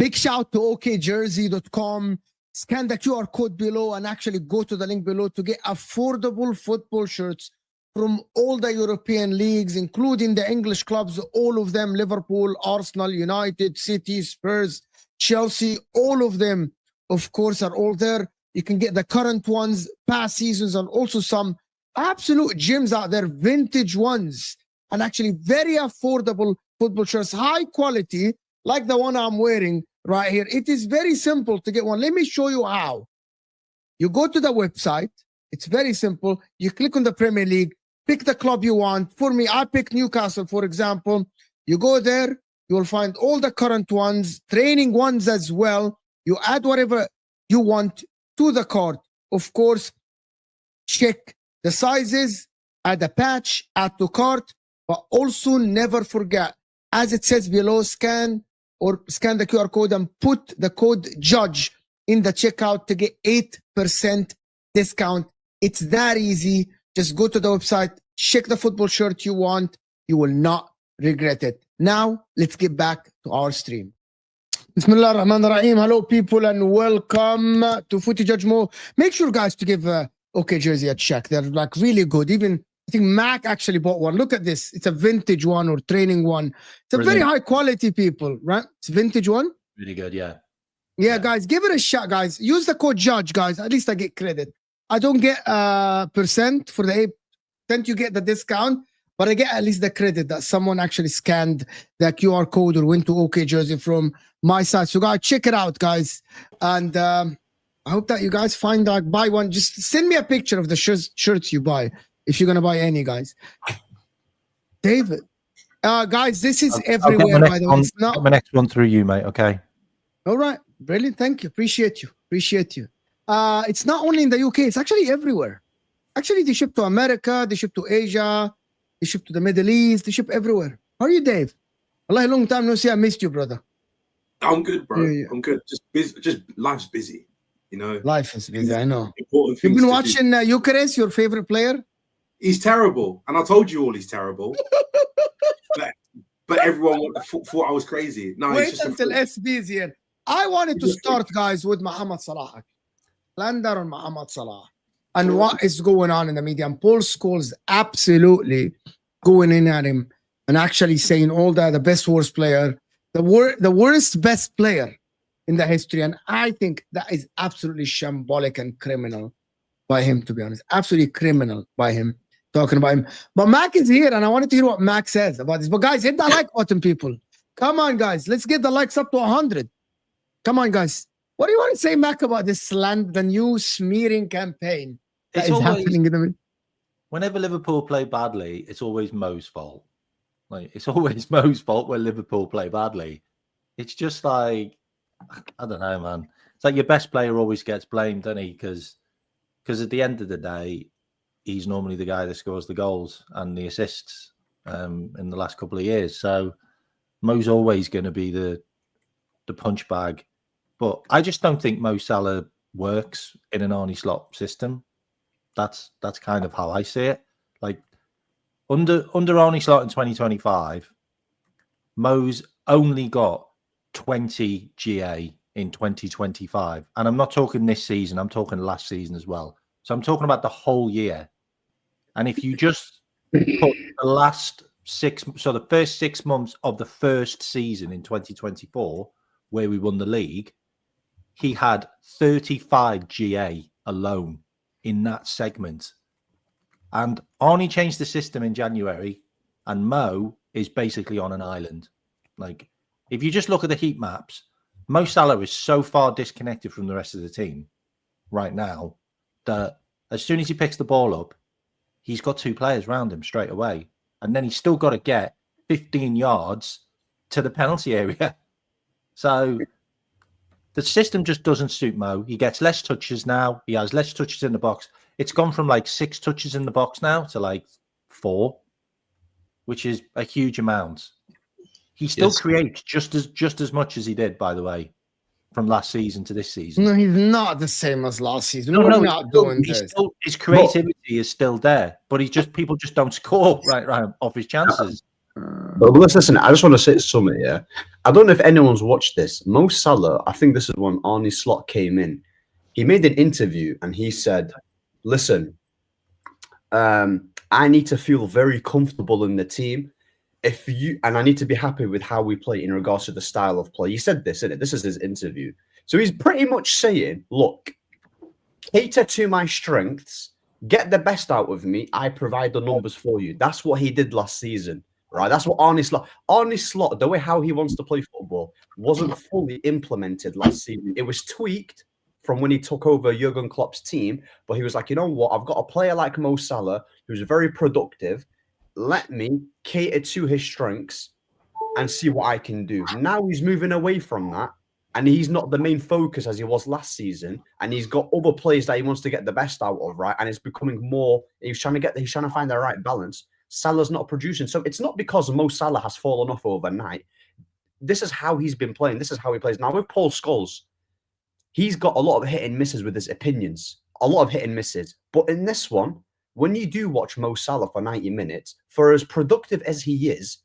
Big shout to okjersey.com. Scan the QR code below and actually go to the link below to get affordable football shirts from all the European leagues, including the English clubs, all of them, Liverpool, Arsenal, United, City, Spurs, Chelsea, all of them, of course, are all there. You can get the current ones, past seasons, and also some absolute gems out there, vintage ones, and actually very affordable football shirts, high quality, like the one I'm wearing right here. It is very simple to get one. Let me show you how. You go to the website. It's very simple. You click on the Premier League, pick the club you want. For me, I pick Newcastle, for example. You go there, you will find all the current ones, training ones as well. You add whatever you want to the cart. Of course, check the sizes, add a patch, add to cart, but also never forget, as it says below, scan the QR code and put the code JUDGE in the checkout to get 8% discount. It's that easy. Just go to the website, check the football shirt you want. You will not regret it. Now, let's get back to our stream. Bismillah ar-Rahman ar-Rahim. Hello, people, and welcome to Footy Judge Mo. Make sure, guys, to give OK Jersey a check. They're like really good. Even I think Mac actually bought one. Look at this. It's a vintage one or training one. It's a very high quality, people, right? It's a vintage one. Really good, yeah. Yeah, guys, give it a shot, guys. Use the code JUDGE, guys. At least I get credit. I don't get percent for the 8%. You get the discount, but I get at least the credit that someone actually scanned the QR code or went to OK Jersey from my side. So, guys, check it out, guys. And I hope that you guys find like buy one. Just send me a picture of the shirts you buy if you're gonna buy any, guys. David, guys, this is everywhere. By the way, it's not my next one through you, mate. Okay. All right, brilliant. Thank you. Appreciate you. It's not only in the UK. It's actually everywhere. Actually, they ship to America. They ship to Asia. They ship to the Middle East. They ship everywhere. How are you, Dave? Allah, long time no see. I missed you, brother. I'm good, bro. Yeah. I'm good. Just busy. Just life's busy. You know. Life is busy. I know. You've been watching Gyokeres, your favorite player? He's terrible, and I told you all he's terrible. but everyone thought I was crazy. No, wait until SB's here. I wanted to start, guys, with Mohamed Salah. Slander on Mohamed Salah. And what is going on in the media. And Paul Scholes absolutely going in at him and actually saying all that, the best, worst player, the worst, best player in the history. And I think that is absolutely shambolic and criminal by him, to be honest. Absolutely criminal by him, talking about him. But Mac is here, and I wanted to hear what Mac says about this. But guys, hit the like button, people. Come on, guys. Let's get the likes up to 100. Come on, guys. What do you want to say, Mac, about this the new smearing campaign that It's is always, happening in the whenever Liverpool play badly, it's always Mo's fault. Like, it's always Mo's fault when Liverpool play badly. It's just like, I don't know, man. It's like your best player always gets blamed, doesn't he? Because at the end of the day, he's normally the guy that scores the goals and the assists in the last couple of years. So Mo's always going to be the punch bag. But I just don't think Mo Salah works in an Arne Slot system. That's kind of how I see it. Like under Arne Slot in 2025, Mo's only got 20 GA in 2025. And I'm not talking this season, I'm talking last season as well. So I'm talking about the whole year. And if you just put the first 6 months of the first season in 2024, where we won the league, he had 35 GA alone in that segment. And Arnie changed the system in January, and Mo is basically on an island. Like, if you just look at the heat maps, Mo Salah is so far disconnected from the rest of the team right now that as soon as he picks the ball up, he's got two players around him straight away. And then he's still got to get 15 yards to the penalty area. So the system just doesn't suit Mo. He gets less touches now. He has less touches in the box. It's gone from like 6 touches in the box now to like 4, which is a huge amount. He still creates just as much as he did, by the way, from last season to this season. No, he's not the same as last season. We're not doing this. His creativity is still there, but people just don't score right off his chances. But listen, I just want to say something here. I don't know if anyone's watched this. Mo Salah, I think this is when Arne Slot came in. He made an interview and he said, listen, I need to feel very comfortable in the team. And I need to be happy with how we play in regards to the style of play. He said this, isn't it? This is his interview. So he's pretty much saying, look, cater to my strengths, get the best out of me. I provide the numbers for you. That's what he did last season, right? That's what Arne Slot, the way how he wants to play football wasn't fully implemented last season. It was tweaked from when he took over Jurgen Klopp's team, but he was like, you know what? I've got a player like Mo Salah who's very productive. Let me cater to his strengths and see what I can do. Now he's moving away from that, and he's not the main focus as he was last season. And he's got other players that he wants to get the best out of, right? And it's becoming more. He's trying to find the right balance. Salah's not producing, so it's not because Mo Salah has fallen off overnight. This is how he's been playing. This is how he plays now. With Paul Scholes, he's got a lot of hit and misses with his opinions, a lot of hit and misses. But in this one, when you do watch Mo Salah for 90 minutes, for as productive as he is,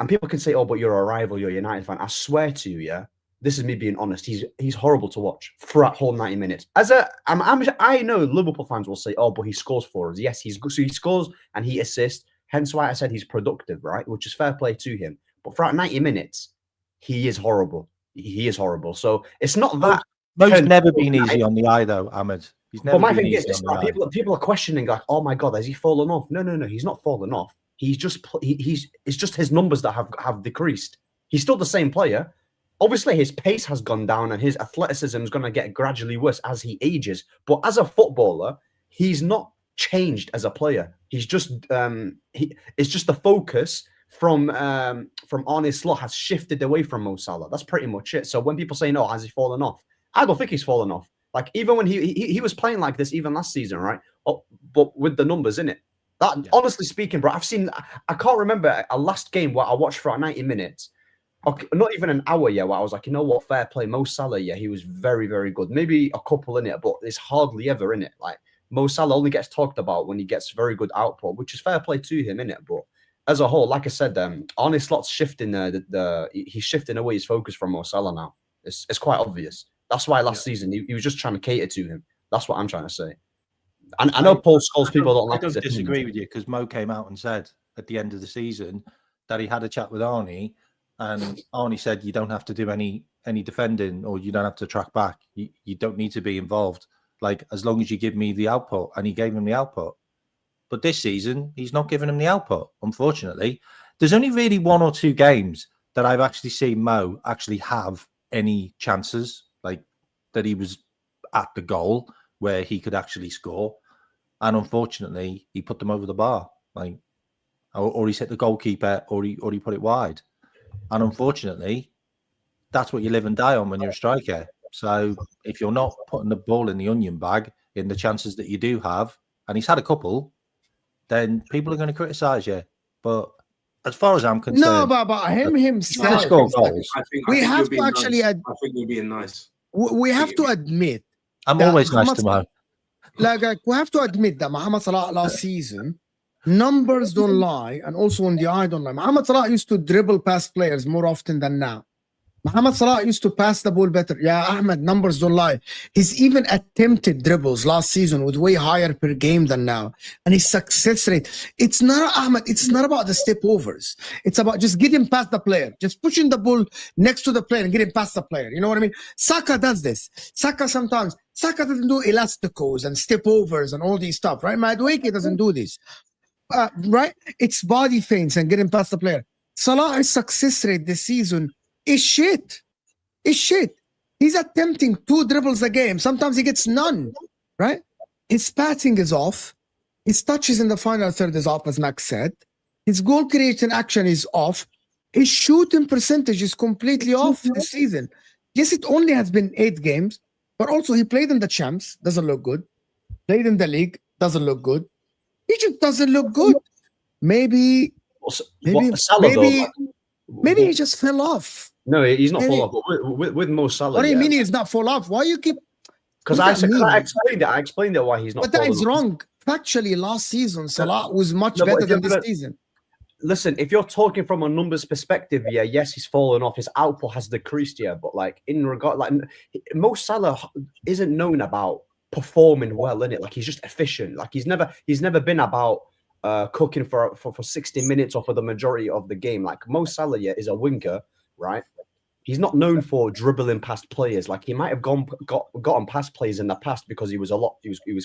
and people can say, oh, but you're a rival, you're a United fan. I swear to you, yeah, this is me being honest. He's horrible to watch for that whole 90 minutes. I know Liverpool fans will say, oh, but he scores for us. Yes, he's good. So he scores and he assists. Hence why I said he's productive, right? Which is fair play to him. But for that 90 minutes, he is horrible. He is horrible. So it's not that. Mo's never been easy on the eye, though, Ahmed. He's never been easy on the eye. People are questioning, like, oh my God, has he fallen off? No, he's not fallen off. It's just his numbers that have decreased. He's still the same player. Obviously, his pace has gone down and his athleticism is going to get gradually worse as he ages. But as a footballer, he's not changed as a player. He's just it's just the focus from Arne Slot has shifted away from Mo Salah. That's pretty much it. So when people say, no, has he fallen off? I don't think he's fallen off. Like, even when he was playing like this even last season, right? Oh, but with the numbers in it. Honestly speaking, bro, I can't remember a last game where I watched for 90 minutes. Okay, not even an hour yet, where I was like, you know what, fair play. Mo Salah, yeah, he was very, very good. Maybe a couple in it, but it's hardly ever in it. Like, Mo Salah only gets talked about when he gets very good output, which is fair play to him, in it. But as a whole, like I said, Arne Slot's shifting he's shifting away his focus from Mo Salah now. It's quite obvious. That's why last season he was just trying to cater to him. That's what I'm trying to say. And I know Paul Scholes people don't like. I don't disagree with you, because Mo came out and said at the end of the season that he had a chat with Arnie, and Arnie said you don't have to do any defending, or you don't have to track back. You don't need to be involved. Like, as long as you give me the output, and he gave him the output. But this season, he's not giving him the output, unfortunately. There's only really 1 or 2 games that I've actually seen Mo actually have any chances like that he was at the goal where he could actually score. And unfortunately, he put them over the bar, like, or he's hit the goalkeeper, or he put it wide. And unfortunately, that's what you live and die on when you're a striker. So if you're not putting the ball in the onion bag in the chances that you do have, and he's had a couple, then people are going to criticise you. But as far as I'm concerned, no, but him himself. Score goals. I think We you're have to being actually. nice. I think you're being nice. We have to admit. I'm that always nice Mohamed to Mo. Like we have to admit that Mohamed Salah last season, numbers don't lie, and also on the eye don't lie. Mohamed Salah used to dribble past players more often than now. Mohamed Salah used to pass the ball better. Yeah, Ahmed, numbers don't lie. He's even attempted dribbles last season with way higher per game than now. And his success rate, it's not, Ahmed, it's not about the step overs. It's about just getting past the player, just pushing the ball next to the player and getting past the player. You know what I mean? Saka does this. Saka doesn't do elasticos and step overs and all these stuff, right? Madueke doesn't do this. Right? It's body feints and getting past the player. Salah's success rate this season is shit. It's shit. He's attempting 2 dribbles a game. Sometimes he gets none, right? His passing is off. His touches in the final third is off, as Max said. His goal creation action is off. His shooting percentage is completely off this season. Yes, it only has been 8 games, but also he played in the Champs, doesn't look good. Played in the league, doesn't look good. He just doesn't look good. Maybe he just fell off. No, he's not fall off. But with Mo Salah, what do you mean he's not fall off? Why you keep? Because I explained it why he's not. But that is wrong. Factually, last season Salah was much better than this season. Listen, if you're talking from a numbers perspective, yes, he's fallen off. His output has decreased, but like in regard, like Mo Salah isn't known about performing well in it. Like he's just efficient. Like he's never been about cooking for 60 minutes or for the majority of the game. Like Mo Salah is a winger, right? He's not known for dribbling past players. Like he might have gotten past players in the past because he was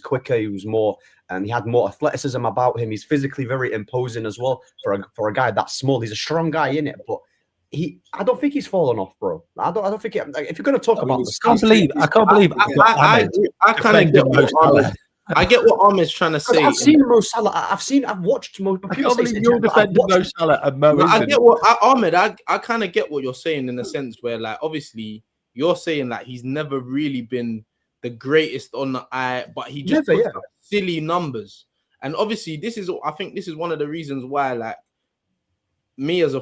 quicker, he was more, and he had more athleticism about him. He's physically very imposing as well for a guy that small. He's a strong guy in it, but I don't think he's fallen off, bro. I don't think if you're going to talk about this, I can't believe. I kind of get what I get what Ahmed's trying to say. I've seen Mo Salah. I've watched Mo. You're defending Mo Salah and Mo. I get what Ahmed. I kind of get what you're saying in the sense where, like, obviously you're saying that he's never really been the greatest on the eye, but he just puts up silly numbers. And obviously, I think this is one of the reasons why, like, me as a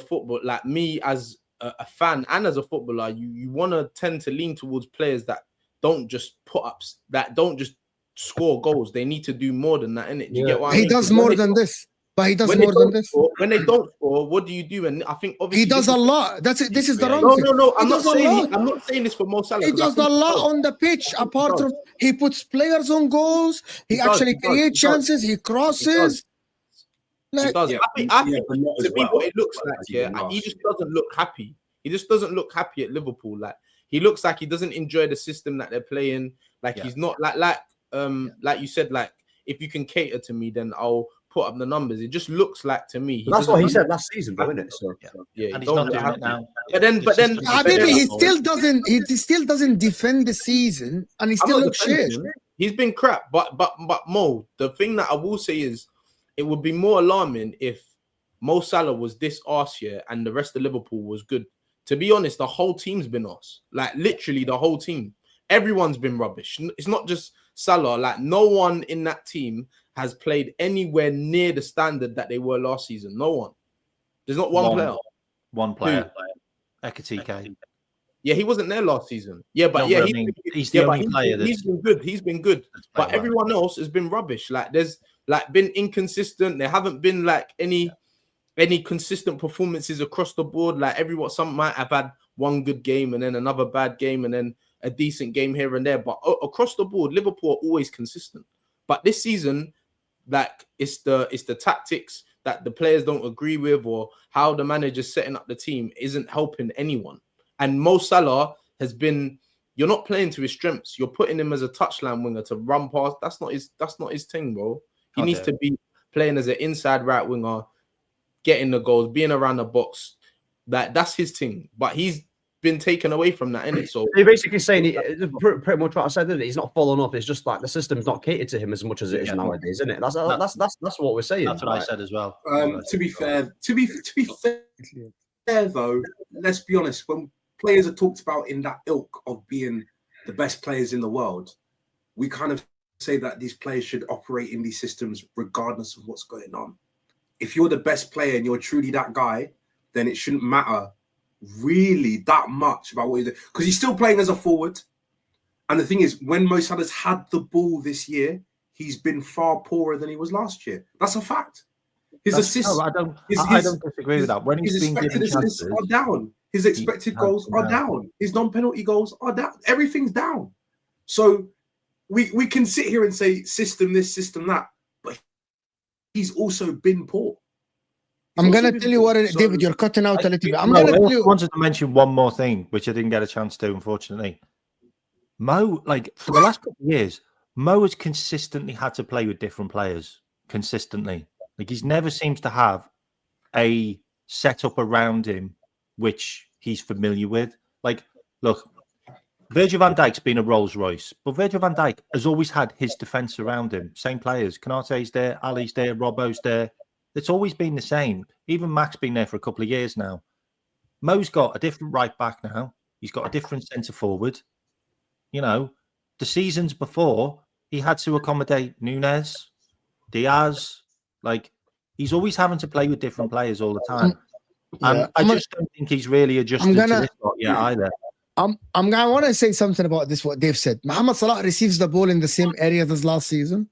a fan and as a footballer, you want to tend to lean towards players that don't just put ups, that don't just score goals. They need to do more than that, innit? Do you get what I mean? He does more than this. But he does more than this. When they don't score, what do you do? And I think obviously he does a lot. This is the wrong thing. No. I'm not saying this for Mo Salah. He does a lot on the pitch. Apart from he puts players on goals. He actually creates chances. He crosses. He does. I think to me, what it looks like, he just doesn't look happy. He just doesn't look happy at Liverpool. Like he looks like he doesn't enjoy the system that they're playing. Like he's not like you said, like if you can cater to me, then I'll put up the numbers. It just looks like to me. That's what he said last season, though, isn't it? So and he's not doing it now. But then, he still doesn't defend the season, and he still looks shit. He's been crap. But Mo, the thing that I will say is, it would be more alarming if Mo Salah was this arse year and the rest of Liverpool was good. To be honest, the whole team's been arse. Like literally the whole team. Everyone's been rubbish. It's not just Salah. Like no one in that team has played anywhere near the standard that they were last season. No one. There's not one player. One player. Ekitike. Yeah, he wasn't there last season. Yeah, but he's the only player. He's been good. He's been good. But everyone else has been rubbish. Like there's been inconsistent. There haven't been like any consistent performances across the board. Like some might have had one good game and then another bad game and then a decent game here and there. But across the board, Liverpool are always consistent. But this season, like it's the tactics that the players don't agree with, or how the manager's setting up the team isn't helping anyone. And Mo Salah has been. You're not playing to his strengths. You're putting him as a touchline winger to run past. That's not his thing, bro. He needs to be playing as an inside right winger, getting the goals, being around the box. That's his thing. But he's been taken away from that, innit? So you're basically saying pretty much what I said, isn't it? He's not fallen off. It's just like the system's not catered to him as much as it is nowadays, isn't it? That's what we're saying. That's what I said as well. To be fair, though, let's be honest. When players are talked about in that ilk of being the best players in the world, we kind of say that these players should operate in these systems regardless of what's going on. If you're the best player and you're truly that guy, then it shouldn't matter really that much about what you do, because he's still playing as a forward. And the thing is, when Mo Salah's had the ball this year, he's been far poorer than he was last year. That's a fact. His assists, I don't disagree with that. When he's been given chances, are down. His expected goals are down. His non-penalty goals are down. Everything's down. So we can sit here and say system this, system that, but he's also been poor. I'm going to tell you what, David, you're cutting out a little bit. I wanted to mention one more thing, which I didn't get a chance to, unfortunately. Mo, like, for the last couple of years, Mo has consistently had to play with different players. Consistently. Like, he's never seems to have a setup around him which he's familiar with. Like, look, Virgil van Dijk's been a Rolls Royce, but Virgil van Dijk has always had his defence around him. Same players. Konate's there, Ali's there, Robbo's there. It's always been the same. Even Mac's been there for a couple of years now. Mo's got a different right back now. He's got a different centre forward. You know, the seasons before, he had to accommodate Núñez, Diaz. Like, he's always having to play with different players all the time. And I just don't think he's really adjusted to this lot yet either. I want to say something about this, what Dave said. Mohamed Salah receives the ball in the same area as last season.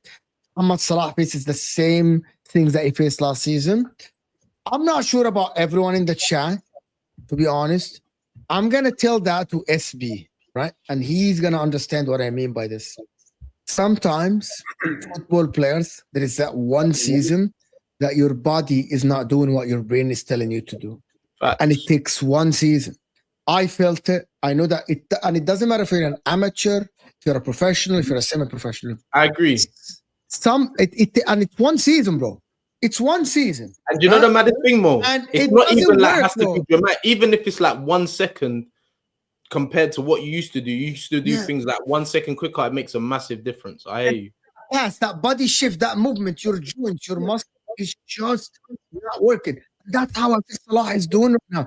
Mohamed Salah faces the same things that he faced last season. I'm not sure about everyone in the chat, to be honest. I'm going to tell that to SB, right? And he's going to understand what I mean by this. Sometimes football players, there is that one season that your body is not doing what your brain is telling you to do. And it takes one season. I felt it. I know that it, and it doesn't matter if you're an amateur, if you're a professional, if you're a semi-professional. I agree. And it's one season, bro. It's one season. And you know the maddest thing, Mo? And it's not even like has to be, even if it's like 1 second compared to what you used to do. You used to do things like 1 second quicker. It makes a massive difference. I hear you. Yes, that body shift, that movement, your joints, your muscle is just not working. That's how I think Salah is doing right now.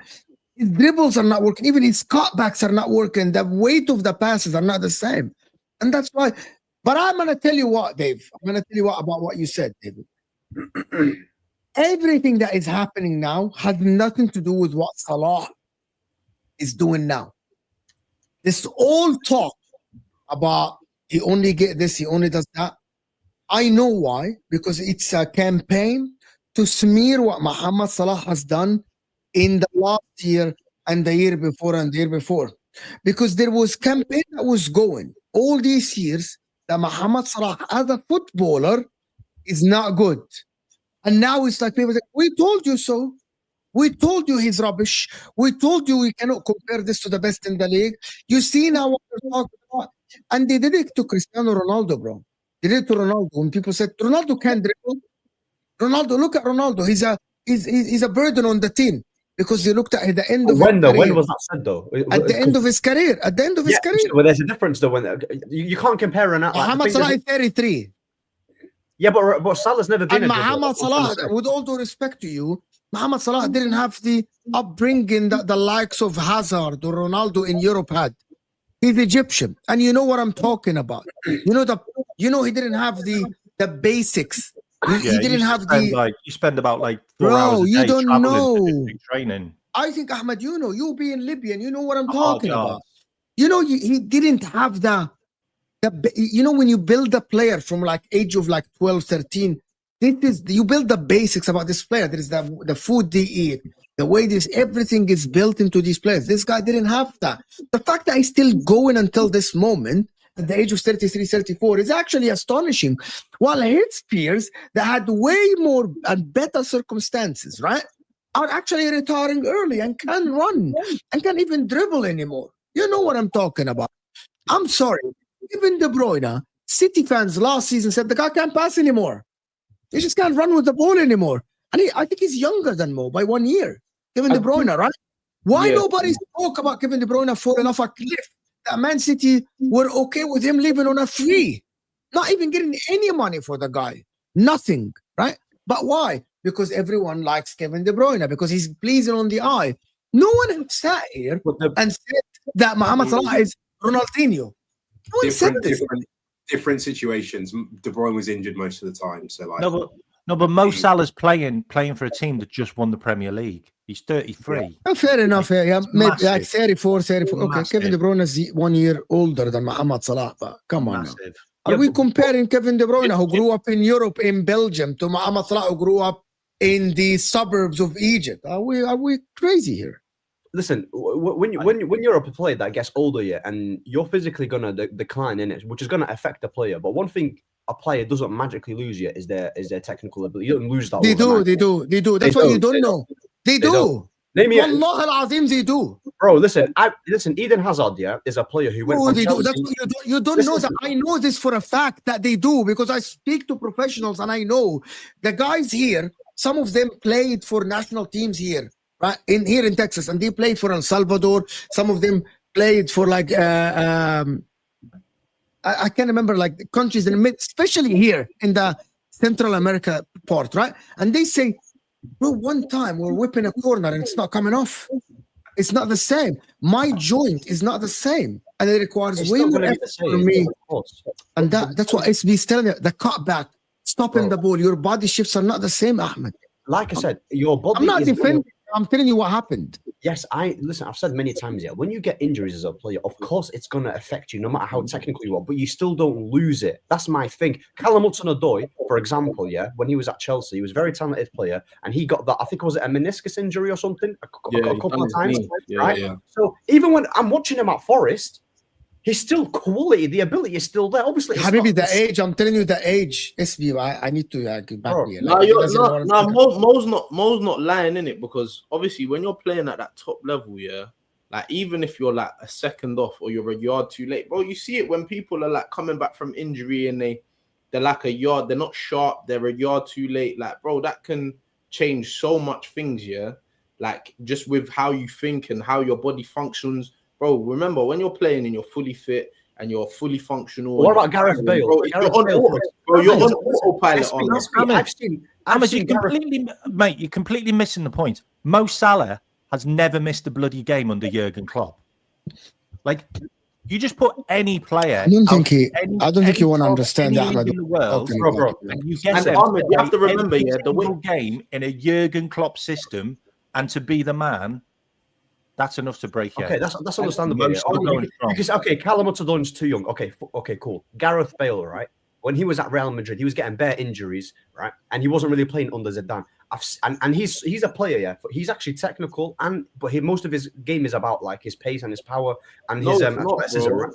His dribbles are not working. Even his cutbacks are not working. The weight of the passes are not the same. And that's why. But I'm going to tell you what, Dave. I'm going to tell you what about what you said, David. Everything that is happening now has nothing to do with what Salah is doing now. This all talk about he only get this, he only does that. I know why. Because it's a campaign to smear what Mohamed Salah has done in the last year and the year before and the year before. Because there was campaign that was going all these years that Mohamed Salah as a footballer is not good. And now it's like people say, we told you so. We told you he's rubbish. We told you we cannot compare this to the best in the league. You see now what we're talking about. And they did it to Cristiano Ronaldo, bro. They did it to Ronaldo. When people said, Ronaldo can't dribble. Ronaldo, look at Ronaldo. He's a burden on the team. Because they looked at the end of his career. When was that said, though? At the end of his career. At the end of his career. Well, there's a difference, though. When you can't compare Ronaldo. Mohamed Salah is 33. Yeah, but Salah's never been. And Mohamed Salah, with all due respect to you, Mohamed Salah didn't have the upbringing that the likes of Hazard or Ronaldo in Europe had. He's Egyptian, and you know what I'm talking about. You know he didn't have the basics. He didn't have the. You spend about 4 hours a day you don't know training. I think Ahmed, you being Libyan, you know what I'm talking about. He didn't have the when you build a player from age of 12, 13, you build the basics about this player. There is the food they eat, the way everything is built into these players. This guy didn't have that. The fact that he's still going until this moment at the age of 33, 34 is actually astonishing. While his peers that had way more and better circumstances, right, are actually retiring early and can't run and can't even dribble anymore. You know what I'm talking about. I'm sorry. Even De Bruyne, City fans last season said the guy can't pass anymore. He just can't run with the ball anymore. And I think he's younger than Mo by 1 year. Even De Bruyne, right? Why Yeah. nobody spoke about Kevin De Bruyne falling off a cliff? That Man City were okay with him living on a free, not even getting any money for the guy, nothing, right? But why? Because everyone likes Kevin De Bruyne because he's pleasing on the eye. No one has sat here But the, and said that Mohamed Salah is Ronaldinho. No one said this. Different situations. De Bruyne was injured most of the time, so like no, but Mo Salah's playing for a team that just won the Premier League. He's 33. Oh, fair enough. Yeah, maybe like massive. 34. Okay, Massive. Kevin De Bruyne is 1 year older than Mohamed Salah, but come on now. Massive. Are Yeah, we but- comparing Kevin De Bruyne, who grew up in Europe, in Belgium, to Mohamed Salah, who grew up in the suburbs of Egypt? Are we crazy here? Listen, when you're a player that gets older, yeah, and you're physically gonna decline in it, which is gonna affect the player. But one thing a player doesn't magically lose yet is their technical ability. You don't lose that. They do. That's what you don't know. They do. Name me, Wallah al-Azim, they do. bro. Listen, Eden Hazard, yeah, is a player who went. Oh, From they do. Chelsea. That's what you don't know. That I know this for a fact that they do because I speak to professionals and I know the guys here. Some of them played for national teams here, right? Here in Texas, and they played for El Salvador. Some of them played for like I can't remember like the countries in the mid, especially here in the Central America part, right? And they say, bro, one time we're whipping a corner and it's not coming off. It's not the same. My joint is not the same, and it requires It's way still more gonna be effort the same, from me. of course. And that's what SB is telling you. The cutback, stopping the ball, your body shifts are not the same, Ahmed. Like I said, your body. I'm not is defending. I'm telling you what happened. Yes, listen. I've said many times, yeah. When you get injuries as a player, of course it's gonna affect you, no matter how technical you are. But you still don't lose it. That's my thing. Callum Hudson-Odoi, for example, yeah, when he was at Chelsea, he was a very talented player, and he got that. I think was it a meniscus injury or something a couple of times, right? Yeah. So even when I'm watching him at Forest, he's still quality. The ability is still there. Obviously, it's Habibi, not the age. I'm telling you, the age. SB, I need to get back Bro, here. No, Like, he doesn't know what I'm talking- Mo's not lying in it because obviously when you're playing at that top level, yeah, like even if you're like a second off or you're a yard too late, bro, you see it when people are like coming back from injury and they're like a yard, they're not sharp, they're a yard too late. Like, bro, that can change so much things, yeah. Like just with how you think and how your body functions. Bro, remember when you're playing and you're fully fit and you're fully functional. What about Gareth Bale? Bro, you're on autopilot. I've seen Gareth. You're completely missing the point. Mo Salah has never missed a bloody game under Jurgen Klopp. Like, you just put any player. I don't think you want to understand that, in the world, bro. and you get And them Ahmed, to you have to play remember, every yeah, the single game in a Jurgen Klopp system, and to be the man. That's enough to break you. Okay, that's understandable. Most Yeah. are going strong. Okay, Callum Hudson-Odoi's too young. Okay, cool. Gareth Bale, right? When he was at Real Madrid, he was getting bare injuries, right? And he wasn't really playing under Zidane. And he's a player, yeah. He's actually technical, but most of his game is about like his pace and his power and his athleticism. Right?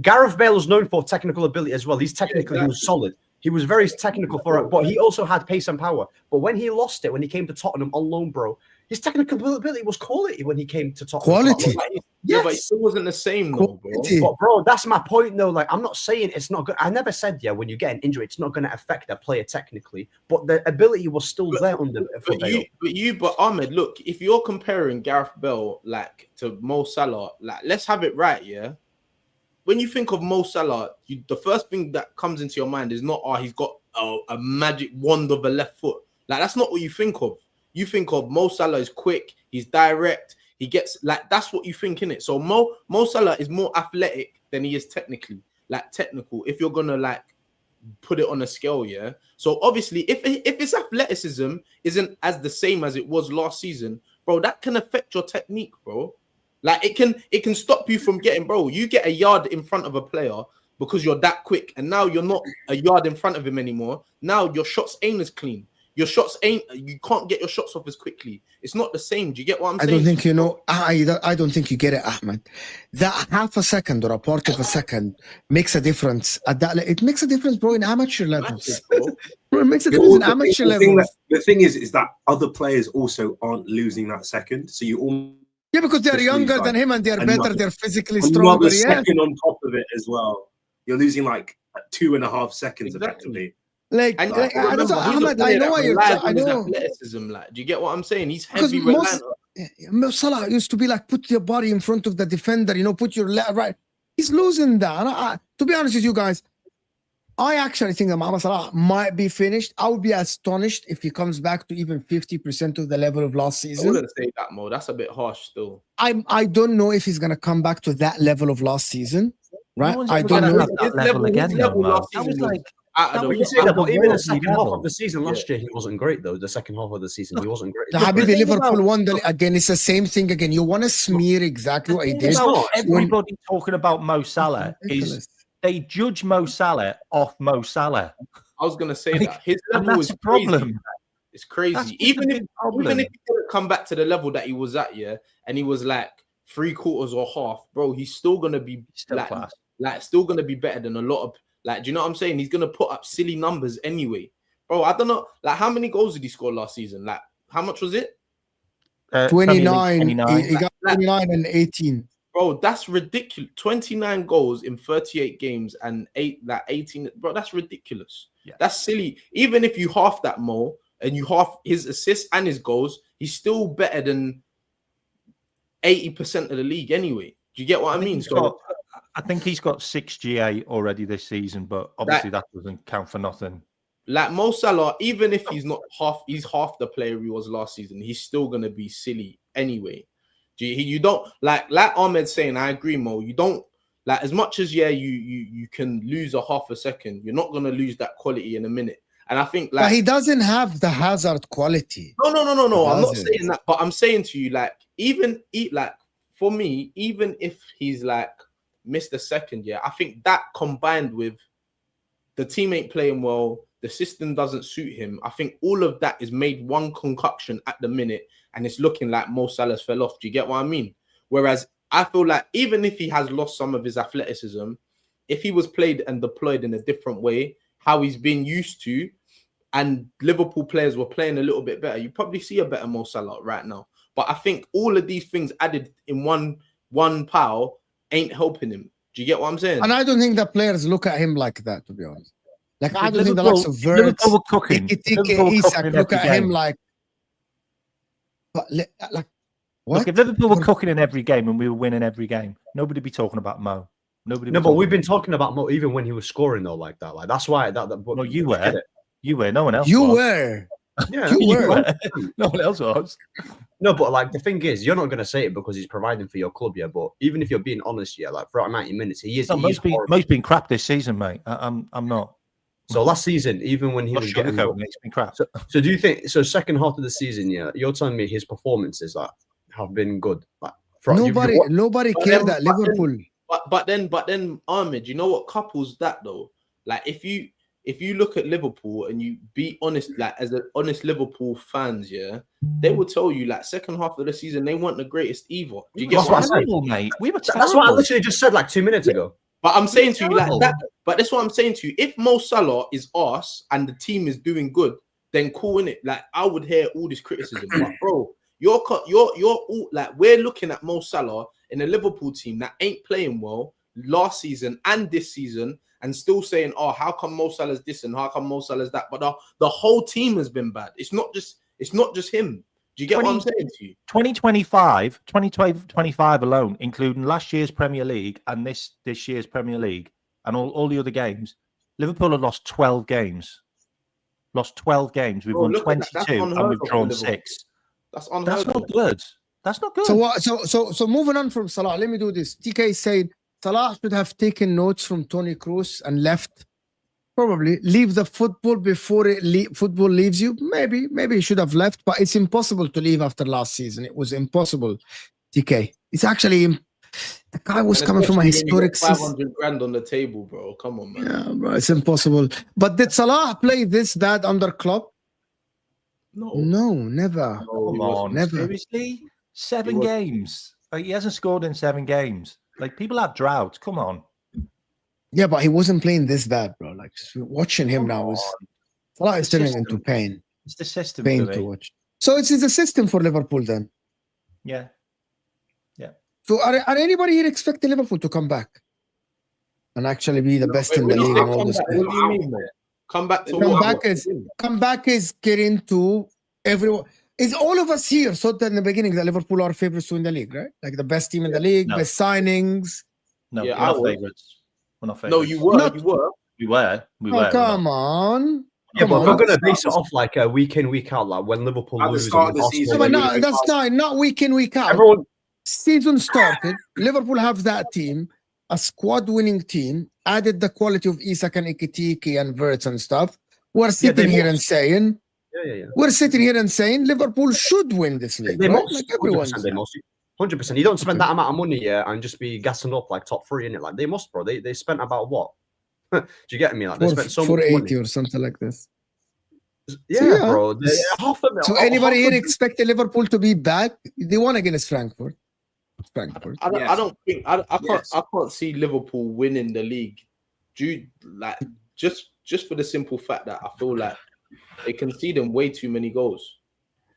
Gareth Bale was known for technical ability as well. He's technically he was solid. He was very technical for it, but he also had pace and power. But when he lost it, when he came to Tottenham on loan, bro, his technical ability was quality when he came to Tottenham. Quality. Yeah, but it still wasn't the same though, bro. But bro, that's my point though. Like, I'm not saying it's not good. I never said, yeah, when you get an injury, it's not going to affect a player technically, but the ability was still there under. But Ahmed, look, if you're comparing Gareth Bale like to Mo Salah, like let's have it right, yeah. When you think of Mo Salah, the first thing that comes into your mind is not, he's got a magic wand of a left foot. Like, that's not what you think of. You think of Mo Salah is quick, he's direct, he gets, like, that's what you think, innit? So Mo Salah is more athletic than he is technically, like, technical, if you're going to, like, put it on a scale, yeah? So, obviously, if his athleticism isn't as the same as it was last season, bro, that can affect your technique, bro. Like, it can stop you from getting, bro, you get a yard in front of a player because you're that quick, and now you're not a yard in front of him anymore. Now your shots ain't as clean. Your shots you can't get your shots off as quickly. It's not the same. Do you get what I'm saying? I don't think you know. I don't think you get it, Ahmed. That half a second or a part of a second makes a difference. It makes a difference, bro, in amateur levels. It makes a difference in amateur levels. The thing is that other players also aren't losing that second. So you all. Yeah, because they're younger than him and they're better. They're physically stronger. stronger. Yeah. Second on top of it as well. You're losing like 2.5 seconds effectively. Like Ahmed, I know why you're. I know. Athleticism, like, do you get what I'm saying? He's heavy reliant. Salah used to be like, put your body in front of the defender, put your left, right. He's losing that. To be honest with you guys, I actually think that Mohamed Salah might be finished. I would be astonished if he comes back to even 50% of the level of last I season. wouldn't say that, Mo. That's a bit harsh still. I don't know if he's going to come back to that level of last season, right? I don't know. That level again, his level though, last Mo. season That was was like out of that the was You say that, but even the second half level. of the season last year, he wasn't great though. The second half of the season, he wasn't great. The the Habibi thing Liverpool about- won again. It's the same thing again. You want to smear exactly what he did. It's not. Everybody talking about Mo Salah Ridiculous. is they judge Mo Salah off Mo Salah. I was gonna say Like, that his and level that's is a problem. crazy. It's crazy. That's just Even a if big problem. even if he didn't come back to the level that he was at, yeah, and he was like 3/4 or half, bro, he's still gonna be Still like, class. still gonna be better than a lot of like. Do you know what I'm saying? He's gonna put up silly numbers anyway, bro. I don't know, like how many goals did he score last season? Like how much was it, 29. 29. He got 29 and 18. bro? That's ridiculous. 29 goals in 38 games and 18, bro. That's ridiculous. Yeah. That's silly. Even if you half that, Mo, and you half his assists and his goals, he's still better than 80% of the league anyway. Do you get what I mean? I think he's got 6 GA already this season, but obviously that doesn't count for nothing. Like Mo Salah, even if he's half the player he was last season, he's still gonna be silly anyway. You don't like Ahmed saying, I agree, Mo. You don't like as much as you can lose a half a second, you're not gonna lose that quality in a minute. And I think But he doesn't have the Hazard quality. No. I'm not doesn't. saying that, but I'm saying to you, like, for me, even if he's like missed a second, I think that combined with the team ain't playing well, the system doesn't suit him. I think all of that is made one concoction at the minute, and it's looking like Mo Salah's fell off. Do you get what I mean? Whereas I feel like even if he has lost some of his athleticism, if he was played and deployed in a different way, how he's been used to, and Liverpool players were playing a little bit better, you probably see a better Mo Salah right now. But I think all of these things added in one pile ain't helping him. Do you get what I'm saying? And I don't think the players look at him like that, to be honest. Like, I don't think the likes of Wirtz, Liverpool were cooking. Liverpool were Isak cooking look every at him game. like, what? Look, if Liverpool were cooking in every game and we were winning every game, nobody would be talking about Mo. Nobody. No, but we've been talking about Mo even when he was scoring though, like that. Like that's why that. No, you were. You were. No one else. You was. were. Yeah, You were. No one else was. No, but like the thing is, you're not going to say it because he's providing for your club, yeah. But even if you're being honest, yeah, like throughout 90 minutes, he is. No, he is Mo's been crap this season, mate. I'm not. So last season, even when he was getting, it's been crap. So do you think? So second half of the season, yeah, you're telling me his performances like have been good. Like Nobody cared that Liverpool. But then, Ahmed, you know what couples that though? Like if you look at Liverpool and you be honest, like as an honest Liverpool fans, yeah, they will tell you like second half of the season they weren't the greatest either. Do you get That's what I'm what I saying? said, mate. We were That's what I literally just said like 2 minutes ago. But I'm saying to you like that. But that's what I'm saying to you. If Mo Salah is arse and the team is doing good, then cool, innit? Like I would hear all this criticism. But bro, you're all like we're looking at Mo Salah in a Liverpool team that ain't playing well last season and this season, and still saying, "Oh, how come Mo Salah's this and how come Mo Salah's that?" But the whole team has been bad. It's not just him. Do you get what I'm saying to you? 2025 alone, including last year's Premier League and this year's Premier League and all the other games, Liverpool have lost 12 games. Lost 12 games. We've won 22 and we've drawn 6. That's unheard of. That's not good. That's not good. So what? So moving on from Salah, let me do this. TK said Salah should have taken notes from Toni Kroos and left. Probably leave the football before football leaves you. Maybe he should have left, but it's impossible to leave after last season. It was impossible. TK, it's actually the guy was coming from a historic season. 500 grand on the table, bro. Come on, man. Yeah, bro, it's impossible. But did Salah play this bad under Klopp? No, never. No, Come on, never. seriously? 7 games. Like, he hasn't scored in 7 games. Like, people have droughts. Come on. Yeah, but he wasn't playing this bad, bro. Like watching him now is Salah is turning into pain. It's the system. Pain to watch. So it's a system for Liverpool then. Yeah. So are anybody here expecting Liverpool to come back and actually be the best in the league and all this? What do you mean, man? Come back to Come back is getting to everyone. is all of us here thought that in the beginning that Liverpool are favorites to win the league, right? Like the best team in the league, No. best signings. No, Yeah, we're I not was. favourites. We're not No, favourites. you were. Not- You were. We were. We Oh, were. come on. Yeah, Come but if on. we're going to base it off like week in, week out, like when Liverpool At the lose, start and of the Arsenal season, So, but win, when no, that's not week in, week out. everyone. Season started. Liverpool have that team, a squad-winning team, added the quality of Isak and Ekitike and Wirtz and stuff. We're sitting here and saying, we're sitting here and saying Liverpool should win this league, They right? must. Like everyone. 100%, they must. 100%. You don't spend that amount of money and just be gassing up like top 3 in it. Like they must, bro. They spent about what? Do you get me? Like they spent so much 480 money. or something like this. Yeah, yeah. bro. So anybody here expected Liverpool to be back? They won against Frankfurt. Frankfurt. I Yes. don't think I can't Yes. I can't see Liverpool winning the league. Like just for the simple fact that I feel like they conceding way too many goals.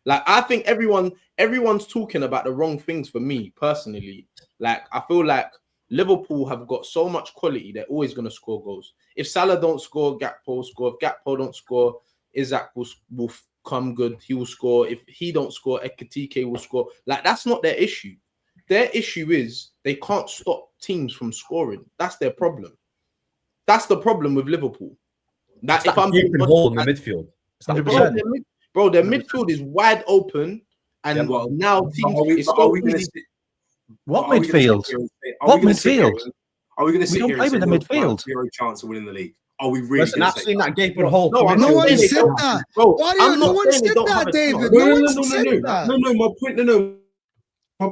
Like I think everyone's talking about the wrong things for me personally. Like I feel like Liverpool have got so much quality, they're always going to score goals. If Salah don't score, Gakpo will score. If Gakpo don't score, Isak will come good. He will score. If he don't score, Ekitike will score. Like that's not their issue. Their issue is they can't stop teams from scoring. That's their problem. That's the problem with Liverpool. That if I'm keeping hole in the midfield. It's that 100%. bro, their midfield is wide open, and Yeah, well, now Are teams. we, It's but are so we going to easy. What Are we gonna sit midfield? here and say- What are we gonna sit here midfield? and- Are we going to sit don't here play and say with the Liverpool have midfield. zero chance of winning the league? Are we really? Listen, gonna I've say seen that gaping hole. No, I'm No not one saying they said don't- that. Bro, Why do I'm you? No not one saying they said don't that, have a David. chance. No one said that. No. My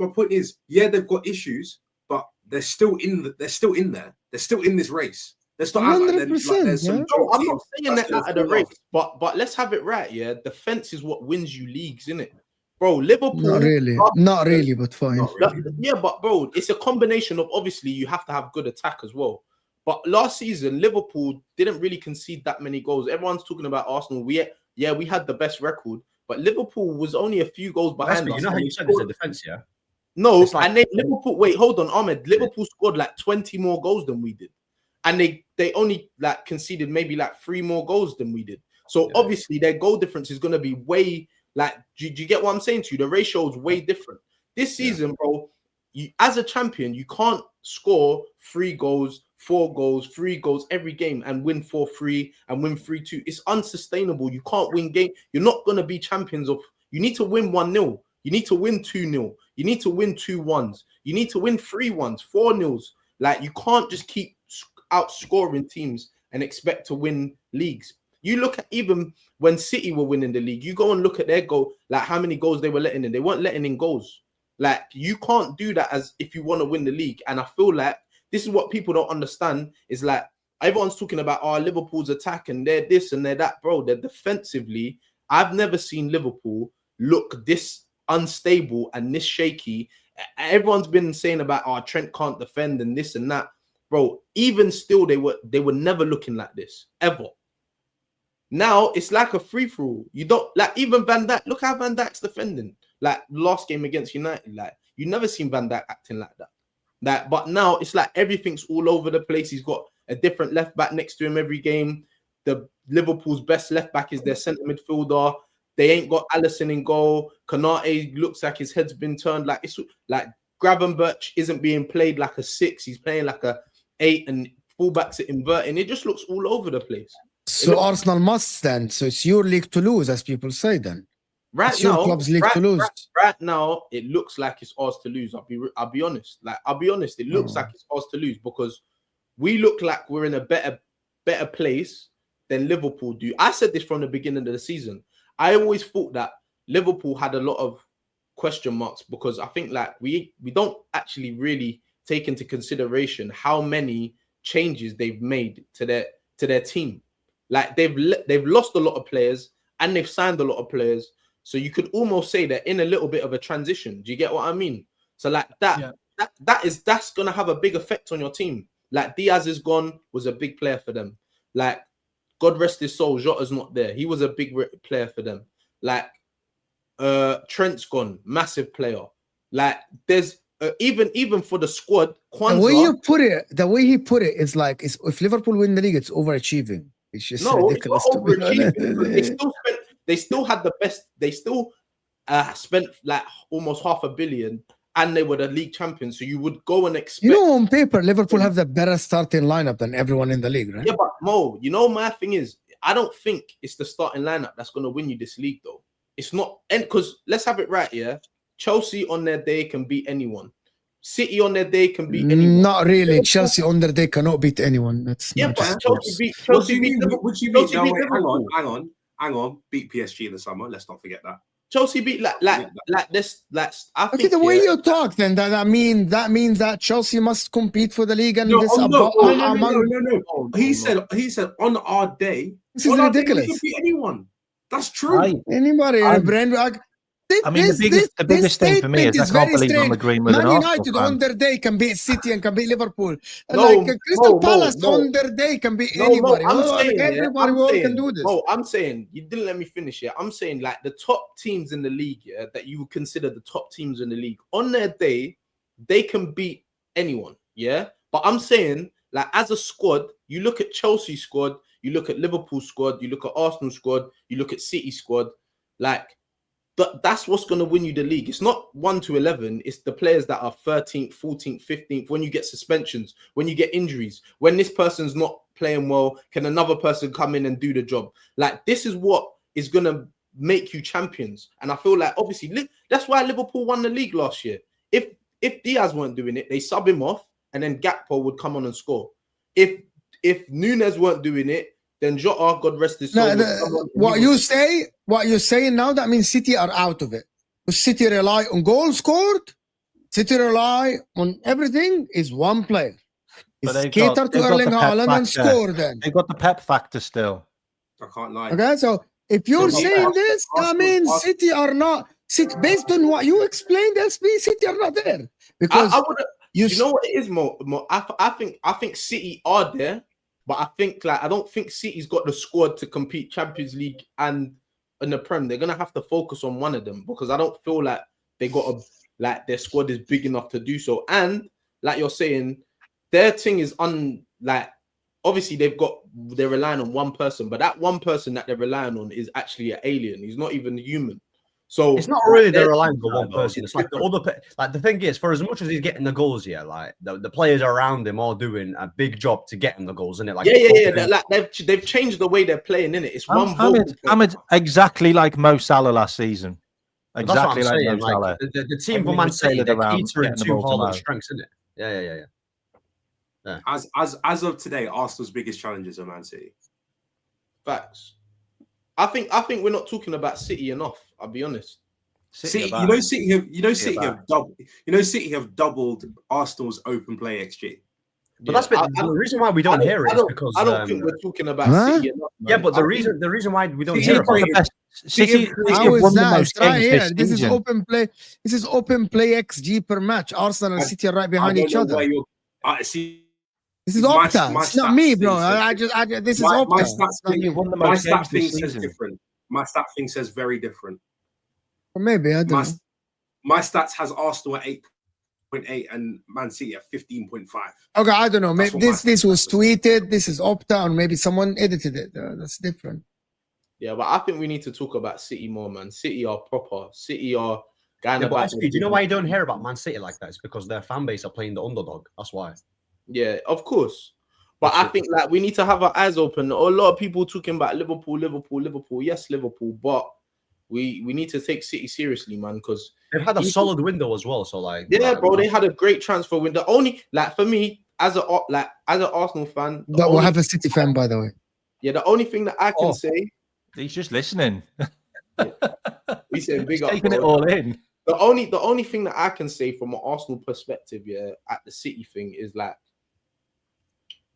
point is, yeah, they've got issues, but they're still in there. They're still in this race. Let's not act like, like 100%, there's some yeah. No, I'm team not saying that's that gonna out of the fall race, off. but let's have it right. Yeah, defense is what wins you leagues, isn't it, bro? Liverpool, Not really. Not really, but fine. Not really. Yeah, but bro, it's a combination of obviously you have to have good attack as well. But last season, Liverpool didn't really concede that many goals. Everyone's talking about Arsenal. We had the best record, but Liverpool was only a few goals behind us. You know how you said it's a defense, yeah? No, It's like- and then Liverpool. Wait, hold on, Ahmed. Liverpool scored like 20 more goals than we did, and they only like conceded maybe like 3 more goals than we did. So obviously their goal difference is going to be way like. Do you get what I'm saying to you? The ratio is way different this season, bro. You as a champion, you can't score 3 goals, 4 goals, 3 goals every game and win 4-3 and win 3-2. It's unsustainable. You can't win game. You're not going to be champions of. You need to win 1-0. You need to win 2-0. You need to win 2-1s. You need to win 3-1s, 4-0s. Like you can't just keep outscoring teams and expect to win leagues. You look at even when City were winning the league, you go and look at their goal, like how many goals they were letting in. They weren't letting in goals. Like you can't do that as if you want to win the league. And I feel like this is what people don't understand is like everyone's talking about Liverpool's attack and they're this and they're that, bro. They're defensively. I've never seen Liverpool look this unstable and this shaky. Everyone's been saying about Trent can't defend and this and that, bro. Even still, they were never looking like this ever. Now it's like a free-for-all. You don't like even Van Dijk. Look how Van Dijk's defending. Like last game against United, like you never seen Van Dijk acting like that. That, but now it's like everything's all over the place. He's got a different left back next to him every game. The Liverpool's best left back is their centre midfielder. They ain't got Alisson in goal. Konate looks like his head's been turned. Like it's like Gravenberch isn't being played like a 6. He's playing like a 8, and fullbacks are inverting. It just looks all over the place. So Arsenal must stand. So it's your league to lose, as people say. Then Right your now, club's league to lose. Right now, it looks like it's ours to lose. I'll be honest. It looks like it's ours to lose because we look like we're in a better place than Liverpool do. I said this from the beginning of the season. I always thought that Liverpool had a lot of question marks because I think like we don't actually really take into consideration how many changes they've made to their team. Like they've lost a lot of players and they've signed a lot of players. So you could almost say they're in a little bit of a transition. Do you get what I mean? So like that's gonna have a big effect on your team. Like Diaz is gone, was a big player for them. Like God rest his soul, Jota's not there. He was a big player for them. Like Trent's gone, massive player. Like there's even for the squad, Kwanzaa, the way he put it is like if Liverpool win the league, it's overachieving. It's just ridiculous. It's not overachieving. They still had the best. They still spent like almost $500 million, and they were the league champions. So you would go and expect. You know, on paper, Liverpool have the better starting lineup than everyone in the league, right? Yeah, but Mo, you know, my thing is, I don't think it's the starting lineup that's going to win you this league, though. It's not, and because let's have it right here. Chelsea on their day can beat anyone. City on their day can beat anyone. Not really. Chelsea on their day cannot beat anyone. That's Yeah, not but just Chelsea beat What do you mean? Liverpool. What do you mean? Chelsea No, beat wait, Liverpool. hang on. Beat PSG in the summer. Let's not forget that. Chelsea beat like this. Like I Okay, think the way you talk, then that means that Chelsea must compete for the league and No, this no. He said on our day. This is on our day, ridiculous. we can beat anyone. That's true. Anybody, Brand. I mean, the biggest thing for me is I can't believe I'm agreeing with Man an United Arsenal fan. on their day can beat City and can beat Liverpool. No, Crystal Palace no. on their day can beat anybody. Everybody can do this. No, I'm saying you didn't let me finish here. I'm saying like the top teams in the league, yeah, that you would consider the top teams in the league on their day, they can beat anyone, yeah. But I'm saying like as a squad, you look at Chelsea squad, you look at Liverpool squad, you look at Arsenal squad, you look at City squad, like. That's what's going to win you the league. It's not 1 to 11. It's the players that are 13th, 14th, 15th. When you get suspensions, when you get injuries, when this person's not playing well, can another person come in and do the job? Like, this is what is going to make you champions. And I feel like, obviously, that's why Liverpool won the league last year. If Diaz weren't doing it, they sub him off and then Gakpo would come on and score. If Nunes weren't doing it, then Jota, God rest his soul. What you say now, that means City are out of it. Because City rely on goals scored. City rely on everything is one player. It's cater to Erling Haaland and score then. They've got the Pep factor still. I can't lie. Okay, so if you're saying this, I mean, City are not, based on what you explained, City are not there. Because you know what it is, Mo? I think City are there. But I think I don't think City's got the squad to compete Champions League and in the Prem. They're gonna have to focus on one of them because I don't feel like they got their squad is big enough to do so. And like you're saying, their thing is obviously they're relying on one person, but that one person that they're relying on is actually an alien. He's not even human. So it's not really they're relying on one person. It's like the other. Like the thing is, for as much as he's getting the goals here, like the players around him are doing a big job to get him the goals, isn't it? Like Like they've changed the way they're playing, in it. It's Ahmed, exactly like Mo Salah last season. Exactly like saying. Mo Salah. The team for Man City, they're catering to Haaland's strengths, isn't it? Yeah. As of today, Arsenal's biggest challenges are Man City. Facts. I think we're not talking about City enough. I'll be honest. City have doubled Arsenal's open play XG. But that's the reason why we don't hear it is because I don't think we're talking about City enough. Man. Yeah, but the reason why we don't hear it. City how is that? Right here. This is open play. This is open play XG per match. Arsenal and City are right behind each other. This is Opta. It's not me, bro. This is Opta. My stat thing says different. My stat thing says very different. Or maybe I don't know. My stats has Arsenal at 8.8 and Man City at 15.5. Okay, I don't know. Maybe this was tweeted. This is Opta, or maybe someone edited it. That's different. Yeah, but I think we need to talk about City more, man. City are proper. City are kind of. But do you know why you don't hear about Man City like that? It's because their fan base are playing the underdog. That's why. Yeah, of course. But I think we need to have our eyes open. A lot of people talking about Liverpool. Yes, Liverpool, but we need to take City seriously, man, because they've had a solid window as well. So bro, they had a great transfer window. Only for me as an Arsenal fan, we'll have a City fan, by the way. Yeah, the only thing that I can say, he's just listening. He's saying big up, taking it all in. The only thing that I can say from an Arsenal perspective, at the City thing is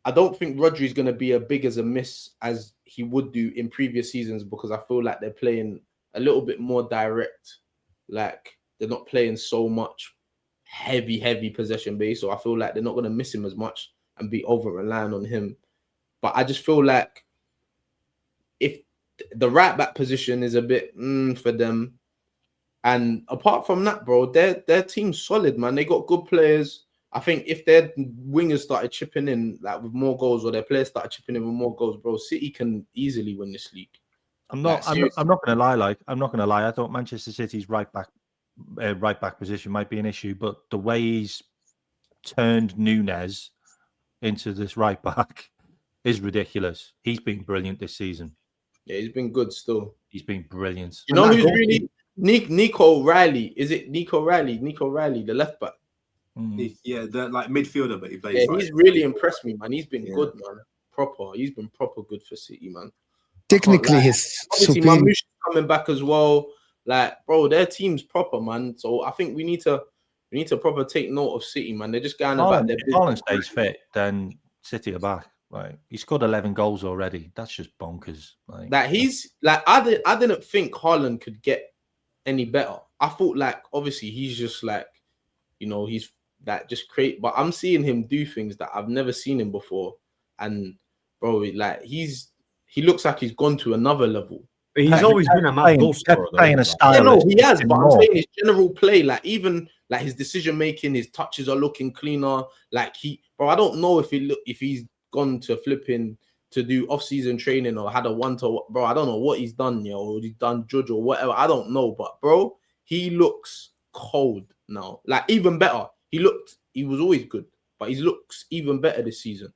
I don't think Rodri's going to be as big as a miss as he would do in previous seasons because I feel like they're playing a little bit more direct. Like they're not playing so much heavy possession base. So I feel like they're not going to miss him as much and be over relying on him. But I just feel like if the right back position is a bit for them. And apart from that, bro, their team's solid, man. They got good players. I think if their wingers started chipping in with more goals or their players started chipping in with more goals, bro, City can easily win this league. I'm not going to lie. I thought Manchester City's right back position might be an issue, but the way he's turned Nunes into this right back is ridiculous. He's been brilliant this season. Yeah, he's been good still. He's been brilliant. You know who's really Nico Riley? Is it Nico Riley? Nico Riley, the left back. Yeah, the like midfielder, but he plays. Yeah, he's really impressed me, man. He's been good, man. Proper. He's been proper good for City, man. Technically, he's obviously Mamouche coming back as well. Like, bro, their team's proper, man. So I think we need to proper take note of City, man. They're just going about their business. If Haaland stays fit, then City are back. Like, he scored 11 goals already. That's just bonkers. Like he's like, I didn't think Haaland could get any better. I thought, like, obviously he's just like, you know, he's like just create. But I'm seeing him do things that I've never seen him before. And bro, like he looks like he's gone to another level. But he's always been a mad goal scorer. Playing a style. Yeah, no, he has. But I'm saying his general play, like even like his decision making, his touches are looking cleaner. Like I don't know if he's gone to flipping to do off-season training or had a one-to, bro. I don't know what he's done, or he's done judge or whatever. I don't know, but bro, he looks cold now. Like even better. He was always good, but he looks even better this season.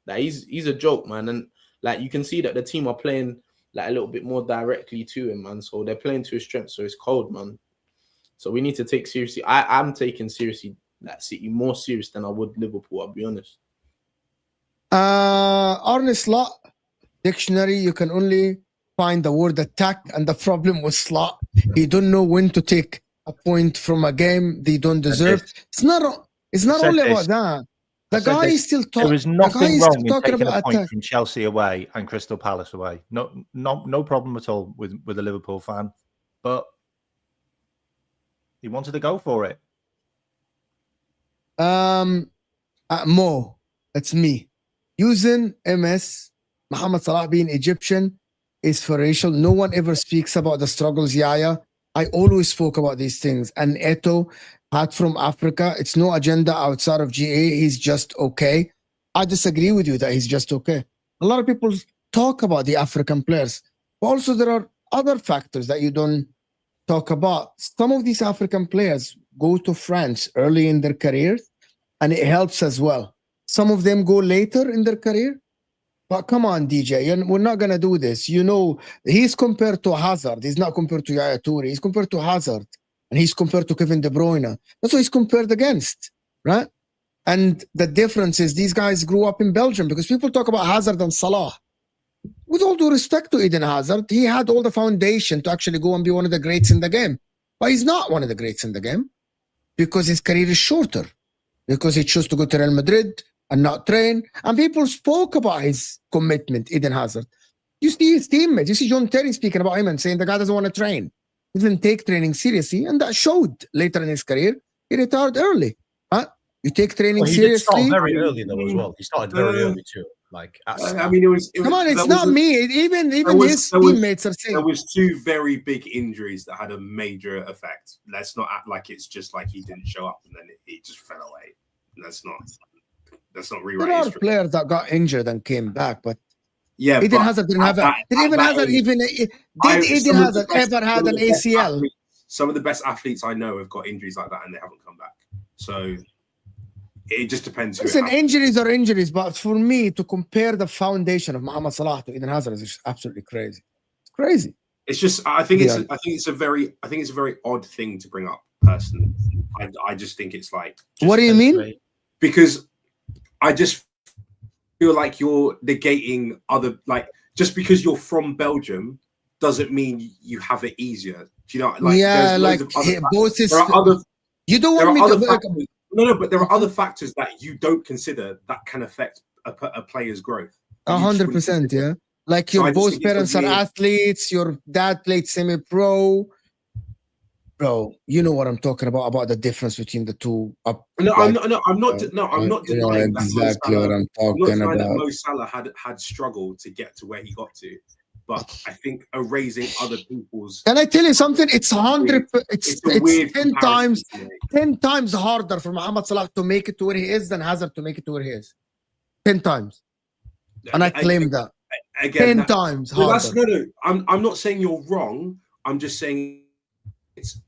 Like he's a joke, man. And like you can see that the team are playing like a little bit more directly to him, man. So they're playing to his strength. So it's cold, man. So we need to take seriously. I'm taking seriously that City more serious than I would Liverpool. I'll be honest. Arne Slot dictionary, you can only find the word attack, and the problem with Slot, he don't know when to take a point from a game they don't deserve. It's not only about that. The guy is still talking. There is nothing wrong in taking a point attack from Chelsea away and Crystal Palace away. No problem at all with a Liverpool fan. But he wanted to go for it. Mo, it's me. Using MS, Mohamed Salah being Egyptian is for racial. No one ever speaks about the struggles, Yaya. I always spoke about these things. And Eto, hat from Africa, it's no agenda outside of GA. He's just okay. I disagree with you that he's just okay. A lot of people talk about the African players, but also there are other factors that you don't talk about. Some of these African players go to France early in their careers, and it helps as well. Some of them go later in their career. But come on, DJ, we're not going to do this. You know, he's compared to Hazard. He's not compared to Yaya Toure. He's compared to Hazard. And he's compared to Kevin De Bruyne. That's what he's compared against, right? And the difference is these guys grew up in Belgium, because people talk about Hazard and Salah. With all due respect to Eden Hazard, he had all the foundation to actually go and be one of the greats in the game. But he's not one of the greats in the game because his career is shorter, because he chose to go to Real Madrid and not train. And people spoke about his commitment, Eden Hazard. You see his teammates. You see John Terry speaking about him and saying the guy doesn't want to train. He didn't take training seriously, and that showed later in his career. He retired early. You take training seriously. He did start very early though as well. He started very early too. Like, I mean, it was come on, it's not me. Even his teammates are saying there was two very big injuries that had a major effect. Let's not act like it's just like he didn't show up and then it just fell away. Let's not rewrite there are history. players that got injured and came back, but yeah, Eden Hazard didn't have that. Did Eden Hazard ever had an ACL? Some of the best athletes I know have got injuries like that and they haven't come back. So it just depends. Listen, injuries are injuries, but for me to compare the foundation of Mohamed Salah to Eden Hazard is just absolutely crazy. It's crazy. It's just I think it's a very odd thing to bring up personally. I just think it's like. What do you mean? Because I just feel like you're negating other, like, just because you're from Belgium doesn't mean you have it easier. Do you know? Like, yeah, like both is. You don't want me to. No, but there are other factors that you don't consider that can affect a player's growth. 100%, yeah. Like your both parents are athletes. Your dad played semi-pro. Bro, you know what I'm talking about the difference between the two. I'm not denying exactly what I'm talking about. That Mo Salah had struggled to get to where he got to, but I think erasing other people's. Can I tell you something? It's 100. It's 10 times harder for Mohamed Salah to make it to where he is than Hazard to make it to where he is. 10 times, and I claim that. again, 10 times no, harder. no. I'm not saying you're wrong. I'm just saying it's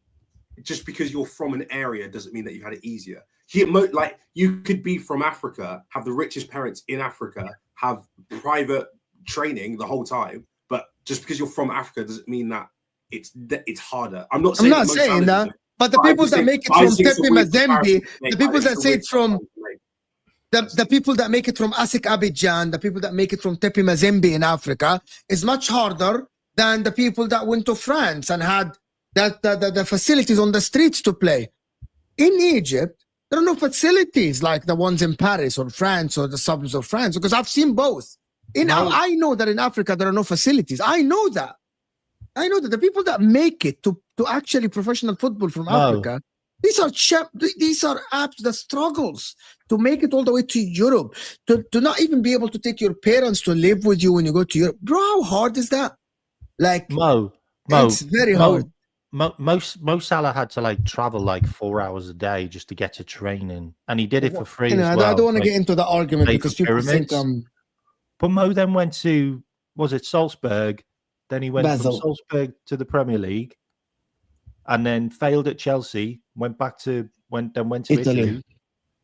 just because you're from an area doesn't mean that you've had it easier. Like you could be from Africa, have the richest parents in Africa, have private training the whole time, but just because you're from Africa doesn't mean that it's harder. I'm not saying that, but the people that make it from Tepe Mazembe, the people that say it from the people that make it from Asik Abidjan, the people that make it from Tepe Mazembe in Africa is much harder than the people that went to France and had the facilities on the streets to play. In Egypt, there are no facilities like the ones in Paris or France or the suburbs of France, because I've seen both. I know that in Africa there are no facilities. I know that the people that make it to actually professional football from Africa, these are apps that struggles to make it all the way to Europe, to not even be able to take your parents to live with you when you go to Europe. Bro, how hard is that? Like, it's very hard. Mo Salah had to like travel like 4 hours a day just to get to training, and he did it for free. As well. I don't want to get into the argument because people think But Mo then went to, was it Salzburg? Then he went from Salzburg to the Premier League, and then failed at Chelsea. Went to Italy.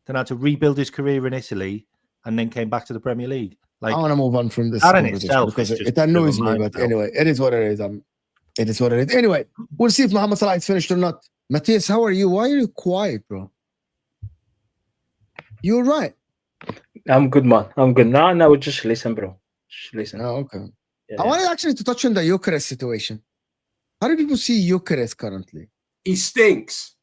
Then had to rebuild his career in Italy, and then came back to the Premier League. Like, I want to move on from this because it annoys me. But anyway, it is what it is. It is what it is. Anyway, we'll see if Mohamed Salah is finished or not. Matthias, how are you? Why are you quiet, bro? You're right. I'm good, man. I'm good. No, just listen, bro. Just listen. Oh, okay. I wanted actually to touch on the Gyokeres situation. How do people see Gyokeres currently? He stinks.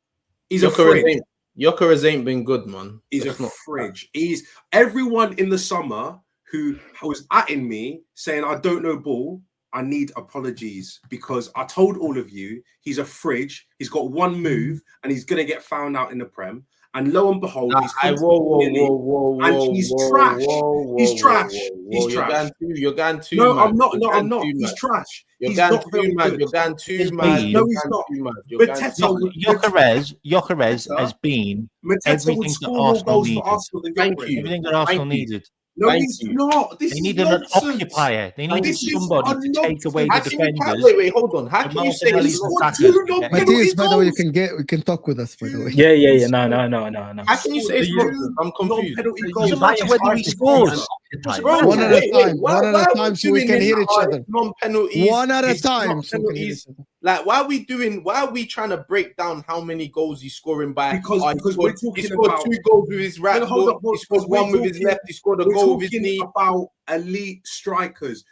He's a fridge. Gyokeres ain't been good, man. He's a fridge. He's everyone in the summer who was atting me saying, I don't know ball. I need apologies because I told all of you he's a fridge. He's got one move and he's gonna get found out in the Prem. And lo and behold, he's trash. He's trash. He's trash. You're going too. No, I'm not. No, I'm not. He's trash. You're going too mad. You're going too mad. No, he's not. Gyokeres has been everything that Arsenal needed. Everything that Arsenal needed. No, he's not. They needed an occupier. They needed somebody to take away the defenders. Wait, hold on. How can you say Matthias, by the way, we can talk with us, by the way. Yeah. No. How can you say it's nonsense? I'm confused. Doesn't matter whether he scores. One at a time. One at a time so we can hear each other. Non-penalties. One at a time. Like, why are we trying to break down how many goals he's scoring by? Because we're talking he scored about 2 goals with his right foot. He scored 1 with his left. He scored a goal with his knee. About elite strikers.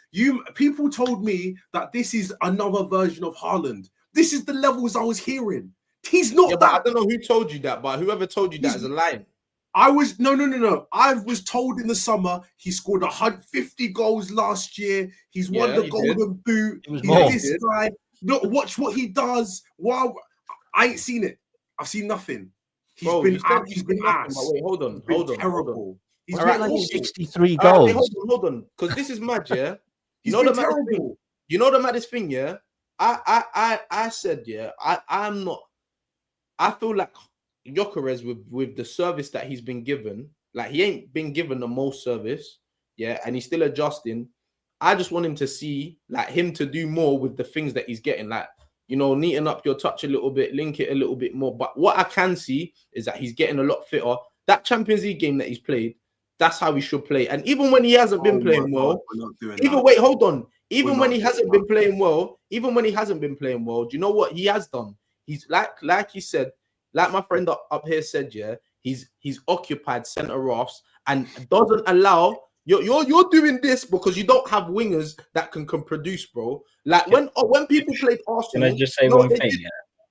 People told me that this is another version of Haaland. This is the levels I was hearing. He's not that. But I don't know who told you that, but whoever told you that is a lie. I was no. I was told in the summer he scored 150 goals last year. He's won the Golden Boot. He's this guy. No, watch what he does. Wow, I ain't seen it. I've seen nothing. He's been ass. Wait, hold on. Terrible. He's got like 63 goals. Hold on, because this is mad, yeah. He's been terrible. You know the maddest thing, yeah. I said, yeah. I'm not. I feel like Gyokeres with the service that he's been given, like he ain't been given the most service, yeah, and he's still adjusting. I just want him to see, like, him to do more with the things that he's getting, like, you know, neaten up your touch a little bit, link it a little bit more. But what I can see is that he's getting a lot fitter. That Champions League game that he's played, that's how he should play. And even when he hasn't been playing well, even when he hasn't been playing well, do you know what he has done? He's like he said, like my friend up here said, yeah, he's occupied centre halves and doesn't allow. You're doing this because you don't have wingers that can produce, bro. Like when people played Arsenal. Can I just say one thing? Yeah?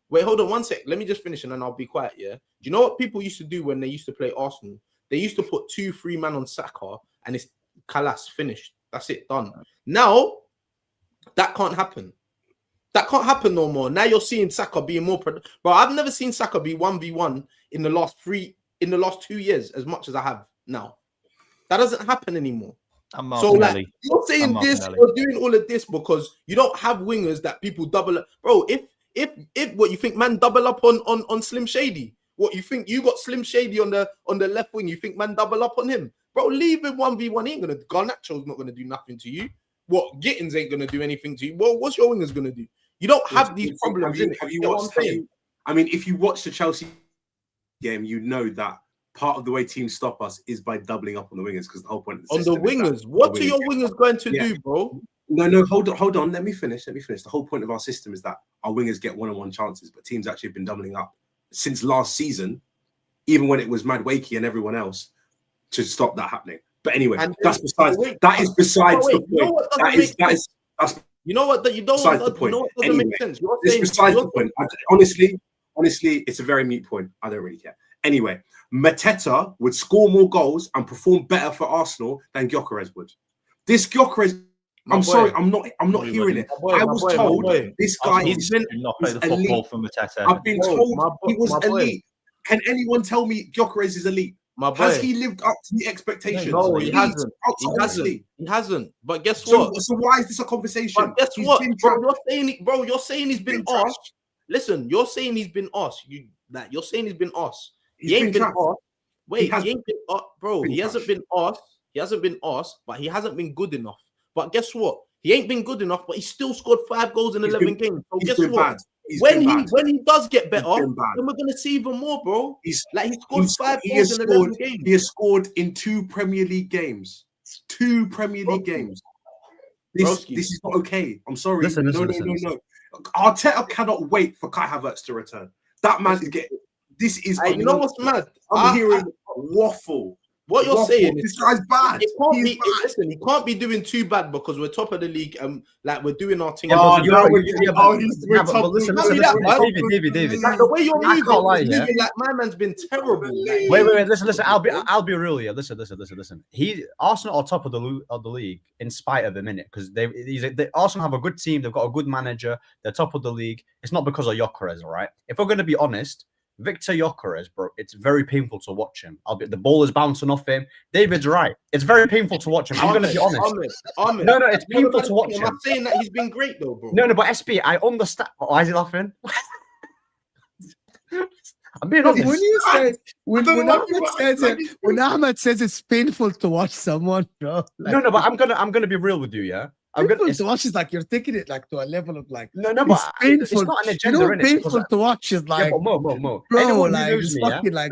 Wait, hold on 1 sec. Let me just finish and then I'll be quiet. Yeah. Do you know what people used to do when they used to play Arsenal? They used to put 2-3 man on Saka and it's Kalas finished. That's it, done. Now that can't happen. That can't happen no more. Now you're seeing Saka being more. Bro, I've never seen Saka be 1v1 in the last 2 years as much as I have now. That doesn't happen anymore. So like you're saying this, you're doing all of this because you don't have wingers that people double up. Bro, if what you think, man, double up on Slim Shady. What you think you got Slim Shady on the left wing? You think man double up on him, bro? Leave him 1v1. He ain't gonna. Garnacho's not gonna do nothing to you. what Gittins ain't gonna do anything to you. Well, what's your wingers gonna do? You don't have these problems. Have you watched? I mean, if you watch the Chelsea game, you know that part of the way teams stop us is by doubling up on the wingers, because the whole point of the wingers. What are your wingers going to do, bro? No, hold on. Let me finish. The whole point of our system is that our wingers get one-on-one chances, but teams actually have been doubling up since last season, even when it was Mad Wakey and everyone else, to stop that happening. But anyway, that's besides. That is besides the point. That's you know what? You don't. Besides the point. You know what doesn't Anyway, make sense. It's besides the point. Honestly, it's a very mute point. I don't really care. Anyway, Mateta would score more goals and perform better for Arsenal than Gyokeres would. This Gyokeres, sorry, I'm not hearing it. I was told this guy is not play the football for Mateta. I've been told he was elite. Can anyone tell me Gyokeres is elite? Has he lived up to the expectations? No, he hasn't. He hasn't. But guess what? So why is this a conversation? But guess what? Bro, you're saying he's been asked. Listen, you're saying he's been asked. You're saying he's been asked. He ain't been asked. Wait, he ain't been asked, bro. He hasn't been asked. He hasn't been asked, but he hasn't been good enough. But guess what? He ain't been good enough, but he still scored 5 goals in 11 games. So guess what? When he does get better, then we're gonna see even more, bro. He scored 5 goals in 11 games. He has scored in 2 Premier League games. 2 Premier League games. This is not okay. I'm sorry. Listen. No. Arteta cannot wait for Kai Havertz to return. That man is getting. This is. You know what's mad? I'm hearing waffle. What you're saying is this guy's bad. Listen, he can't be doing too bad because we're top of the league and like we're doing our thing. David. Like, the way you're moving, like my man's been terrible. Like, wait. Listen. I'll be real here. Listen. Arsenal are top of the league in spite of him, innit? Because they Arsenal have a good team. They've got a good manager. They're top of the league. It's not because of Gyokeres, all right? If we're going to be honest, Victor Gyokeres, bro, it's very painful to watch him. The ball is bouncing off him. David's right. It's very painful to watch him. I'm going to be honest. No, it's painful to watch him. I'm saying that he's been great, though, bro. No, but SB, I understand. Why is he laughing? I'm being honest. When you say when Ahmed says it's painful to watch someone, bro. Like, no, but I'm gonna be real with you, yeah. Painful to watch is like you're taking it like to a level of like no, but painful. It's not an agenda. Painful to watch is like Mo. Bro, anyone like knows me, fucking like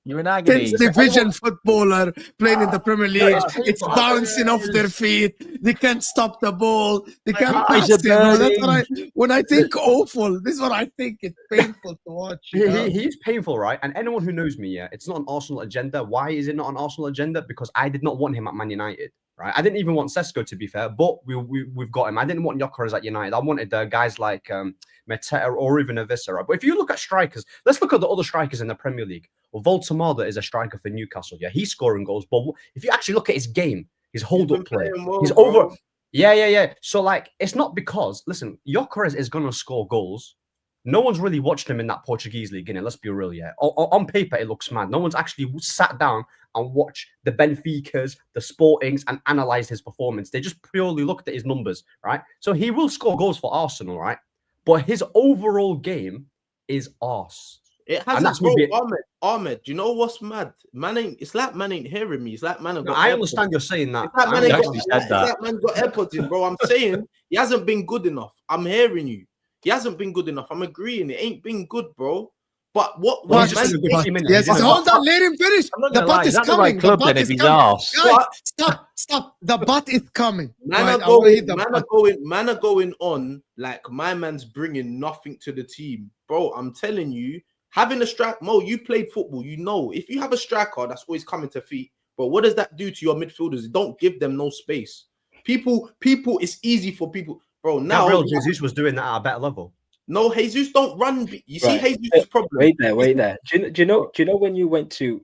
you're in agony. 10th division footballer playing in the Premier League. It's bouncing off their feet. They can't stop the ball. They can't pass it. Bro. That's what when I think awful. This is what I think. It's painful to watch. He's painful, right? And anyone who knows me, yeah, it's not an Arsenal agenda. Why is it not an Arsenal agenda? Because I did not want him at Man United. Right, I didn't even want Sesko, to be fair, but we've got him. I didn't want Gyokeres at United. I wanted guys like Mateta or even Avisa. Right? But if you look at strikers, let's look at the other strikers in the Premier League. Well, Voltamada is a striker for Newcastle. Yeah, he's scoring goals. But if you actually look at his game, his hold-up play, he's over. Yeah. So, like, it's not because, listen, Gyokeres is going to score goals. No one's really watched him in that Portuguese league, innit? Let's be real, yeah. On paper, it looks mad. No one's actually sat down and watched the Benficas, the Sportings, and analysed his performance. They just purely looked at his numbers, right? So he will score goals for Arsenal, right? But his overall game is arse. It hasn't, bro. Ahmed, do you know what's mad? It's like man ain't hearing me. It's like man have got I understand you're saying that. It's like man got AirPods in, bro. I'm saying he hasn't been good enough. I'm hearing you. He hasn't been good enough. I'm agreeing. It ain't been good, bro. But what? Yes, hold on. Let him finish. The butt is coming. The butt is coming. Stop. The butt is coming. Man are going on like my man's bringing nothing to the team, bro. I'm telling you, having a striker. Mo, you played football. You know, if you have a striker that's always coming to feet, but what does that do to your midfielders? Don't give them no space. People. It's easy for people. Bro, now Gabriel Jesus was doing that at a better level. No, Jesus don't run. You see, Jesus' problem. Wait there. Do you know when you went into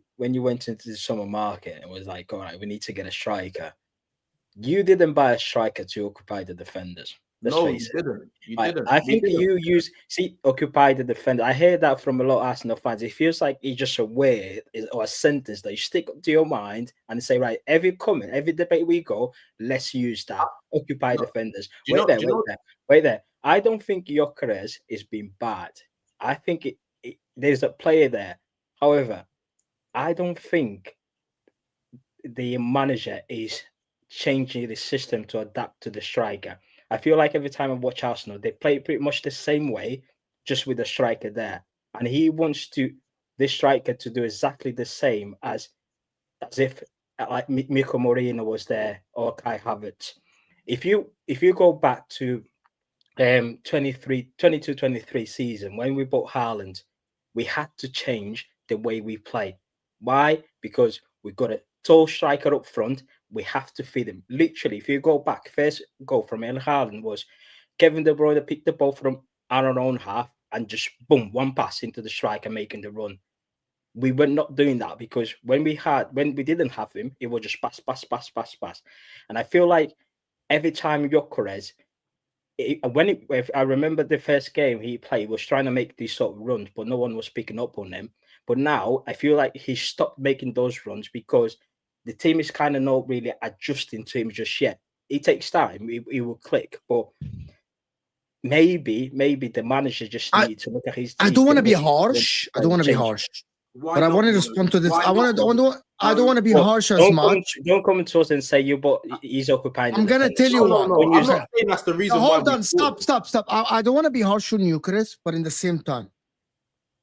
the summer market and was like, all right, we need to get a striker. You didn't buy a striker to occupy the defenders. Let's face it. You didn't. I think you occupy the defender. I hear that from a lot of Arsenal fans. It feels like it's just a word or a sentence that you stick up to your mind and say, right, every comment, every debate we go, let's use that. Occupy defenders. Wait there. I don't think Gyokeres is being bad. I think there's a player there. However, I don't think the manager is changing the system to adapt to the striker. I feel like every time I watch Arsenal, they play pretty much the same way, just with the striker there. And he wants this striker to do exactly the same as if like Mikel Arteta was there or Kai Havertz. If you go back to 22-23 season, when we bought Haaland, we had to change the way we play. Why? Because we've got a tall striker up front. We have to feed him. Literally, if you go back, first goal from Haaland was Kevin De Bruyne picked the ball from our own half and just boom, one pass into the striker making the run. We were not doing that because when we didn't have him, it was just pass. And I feel like every time Gyokeres, if I remember the first game he played, he was trying to make these sort of runs, but no one was picking up on them. But now I feel like he stopped making those runs because the team is kind of not really adjusting to him just yet. It takes time. He will click, but maybe the manager just needs to look at his team. I don't want to be harsh. I don't want to be harsh. But I want to respond to this. I don't want to be harsh as much. Don't come to us and say he's occupying. I'm gonna tell you what. I'm not saying that's the reason. Hold on, stop. I don't want to be harsh on Gyokeres, but in the same time,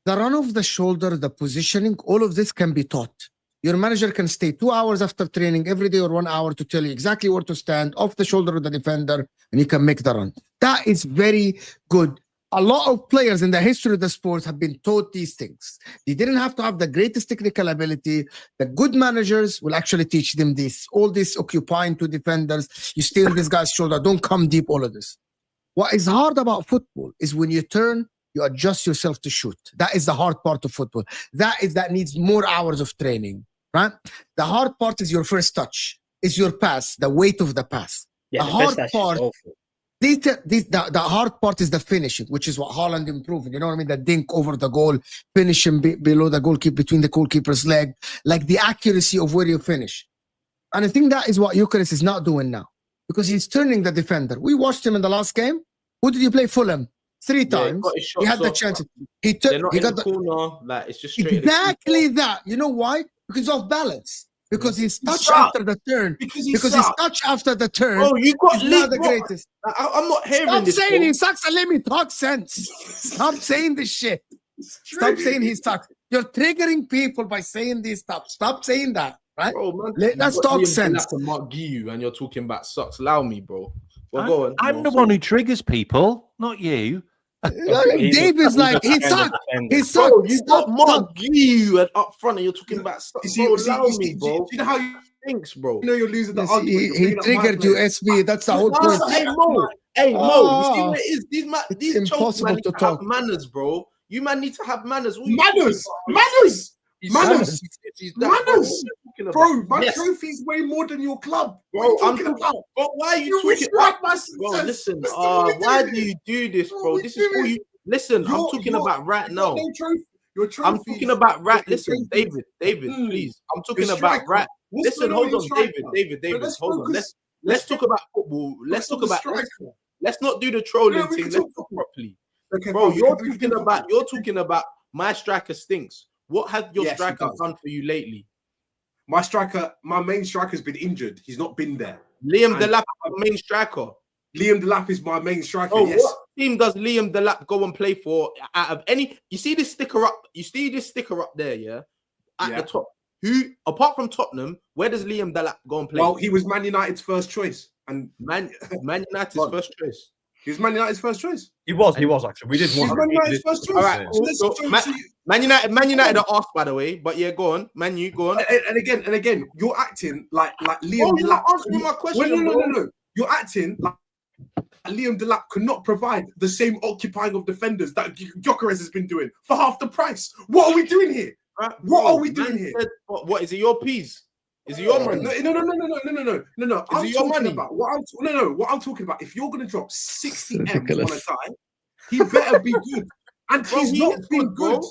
the run of the shoulder, the positioning, all of this can be taught. Your manager can stay 2 hours after training every day or 1 hour to tell you exactly where to stand off the shoulder of the defender, and you can make the run. That is very good. A lot of players in the history of the sport have been taught these things. They didn't have to have the greatest technical ability. The good managers will actually teach them this. All this occupying two defenders, you stay on this guy's shoulder, don't come deep, all of this. What is hard about football is when you turn, you adjust yourself to shoot. That is the hard part of football. That needs more hours of training, right? The hard part is your first touch, is your pass, the weight of the pass. Yeah, the hard part. The hard part is the finishing, which is what Haaland improved. You know what I mean? The dink over the goal, finishing below the goalkeeper, between the goalkeeper's leg, like the accuracy of where you finish. And I think that is what Gyokeres is not doing now because he's turning the defender. We watched him in the last game. Who did he play? Fulham 3 times. He had the chance. He got the corner. Like it's just straight exactly that. You know why? Because of balance. Because he's touched after the turn. Because he's touched after the turn. Oh, you got not the greatest. I'm not hearing Stop this. Stop saying he sucks and let me talk sense. Stop saying this shit. Stop saying he sucks. You're triggering people by saying this stuff. Stop saying that, right? Bro, man, let's talk sense. Mark you and you're talking about sucks. Allow me, bro. Well, go on. I'm the one who triggers people, not you. Dave is like, he sucked. He sucked. Bro, you got Mark you up front and you're talking about sucks. Allow me, bro. You know how you thinks, bro. You know you're losing the argument. He triggered you, SB. That's the whole point. Hey, Mo, you see what it is? These impossible chokes, to man, talk. Have manners, bro. You man need to have manners. Manners. Bro, my trophy's way more than your club. Bro, But why are you talking about bro, listen, why do you do this, bro? This is for you. Listen, I'm talking about right now. I'm talking about right. Listen, David, please. I'm talking about right. Listen, hold on, David, hold on. Let's talk about football. Let's talk about. Let's not do the trolling thing. Let's talk properly. Okay, bro, you're talking about my striker stinks. What has your striker done for you lately? My main striker's been injured. He's not been there. Liam Delap is my main striker. Liam Delap is my main striker. Oh, yes. What team does Liam Delap go and play for out of any? You see this sticker up? You see this sticker up there, yeah? At the top. Who, apart from Tottenham, where does Liam Delap go and play? Well, he was Man United's first choice. And Man United's first choice. He was Man United's first choice. He was actually. We did one. Man United's first choice. All right. Man United are off, by the way. But yeah, go on. Man U, go on. And again, you're acting like Liam Delap. You're not answering my question. No. You're acting like Liam Delap could not provide the same occupying of defenders that Gyokeres has been doing for half the price. What are we doing here? What are we doing here? What is it? Your piece? Is it your money? No. Is it your money? What I'm talking about. If you're gonna drop 60 M's on a guy, he better be good. And he's not been good.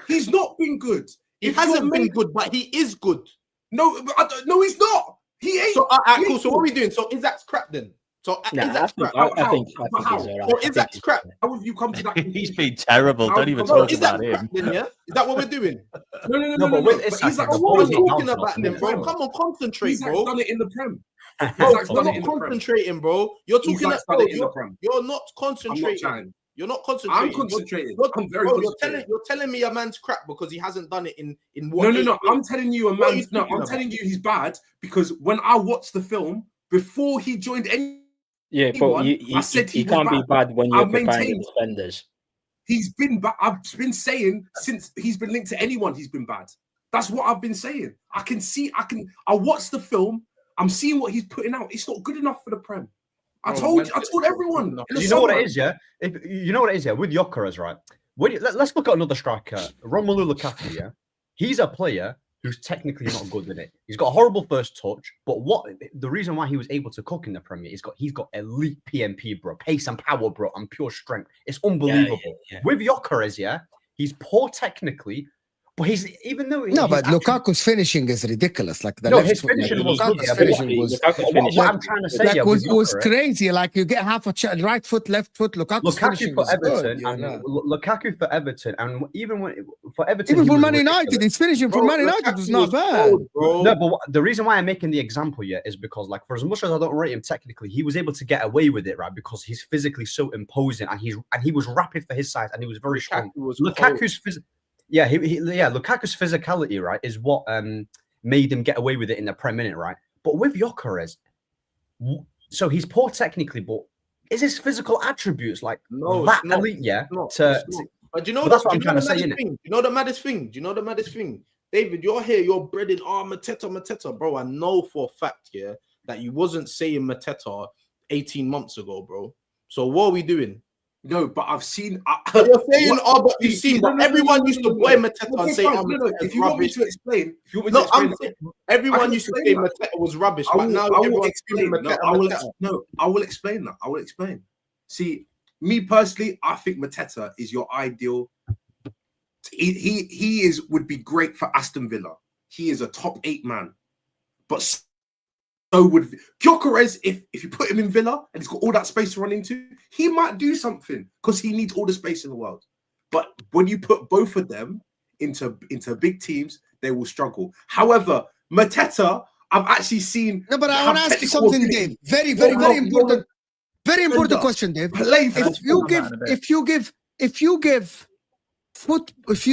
He's not been good. He hasn't been good, but he is good. No, he's not. He ain't. So, cool. So what are we doing? So Isaac's crap then? So Nah, is that crap? I think he's How? all right. Or I is that think he's crap? fine. How have you come to that? He's conclusion? been terrible. How Don't even come- No, talk is that about crap him. then, yeah? Is that what we're doing? No. but with But Isak, Isak's the What done are ball's we it. not talking bouncing about off him, then, is bro? it? Come on, concentrate, Isak's bro. done it in the Prem. Bro, Isak's you're done it not in the Prem. concentrating, bro. You're talking Isak's about done it in the Prem. you're not I'm not concentrating. trying. You're not I'm concentrating. concentrating. You're, I'm very bro, concentrated. you're telling me a man's crap because he hasn't done it in what? No. 8 years? I'm telling you, What are you no. talking I'm about? telling you, he's bad because when I watched the film before he joined anyone, Yeah, but I said he you was can't be bad when you're I've occupying the maintained defenders. he's been bad. I've been saying since he's been linked to anyone, he's been bad. That's what I've been saying. I watched the film. I'm seeing what he's putting out. It's not good enough for the Prem. I told everyone. In the You know what summer. it is, yeah? You know what it is, yeah? With Gyokeres, right? Let's look at another striker, Romelu Lukaku, yeah? He's a player who's technically not good in it. He's got a horrible first touch, but the reason why he was able to cook in the Premier, he's got elite PMP, bro, pace and power, bro, and pure strength. It's unbelievable. Yeah. With Gyokeres, yeah, he's poor technically, but he's but Lukaku's finishing is ridiculous. Like his finishing was good. Lukaku's finishing was What I'm trying to say, like yeah, was crazy. Like you get half a right foot, left foot. Lukaku for Everton, Lukaku for Everton, and even for Man United, his finishing for Man United was not bad. No, but the reason why I'm making the example here is because, like, for as much as I don't rate him technically, he was able to get away with it, right? Because he's physically so imposing, and he was rapid for his size, and he was very strong. Lukaku's physicality, right, is what made him get away with it in the Prem minute, right? But with Gyokeres, so he's poor technically, but is his physical attributes like that elite? Yeah. But you know that's what I'm trying to say. You know the maddest thing? David, you're here, you're breading, Mateta, bro. I know for a fact, yeah, that you wasn't saying Mateta 18 months ago, bro. So what are we doing? No, but I've seen. You're saying, but you've seen. But everyone used to boy Mateta and say, if you want me to explain, everyone used to say Mateta was rubbish. But now everyone's explaining Mateta. I will explain that. I will explain. See, me personally, I think Mateta is your ideal. He would be great for Aston Villa. He is a top 8 man, but so would Gyokeres. If you put him in Villa and he's got all that space to run into, he might do something because he needs all the space in the world. But when you put both of them into big teams, they will struggle. However, Mateta, I've actually seen. No, but I want to ask you something, Dave. Very important. Very important question, Dave. If you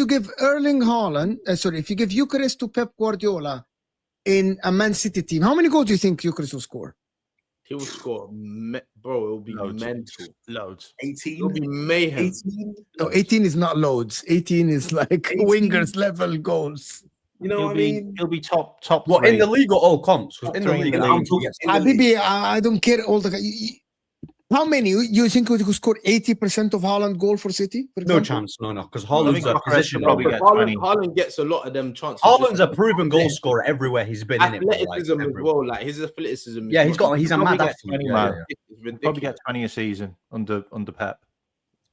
give Erling Haaland, if you give Gyokeres to Pep Guardiola in a Man City team, how many goals do you think Gyokeres will score? He will score, bro. It will be mental. Loads. 18. It will be mayhem. 18. No, 18 is not loads. 18 is like 18. wingers level goals. You know what I mean? He'll be top. What in the league or all comps? In the league, I don't care all the. How many you think we could score 80% of Haaland goal for City? For no chance, no, because Haaland's a position. Haaland gets a lot of them chances. Haaland's a proven goal scorer everywhere he's been. Athleticism as well, like his athleticism. Yeah, he's a mad athlete. Probably get 20 a season under Pep.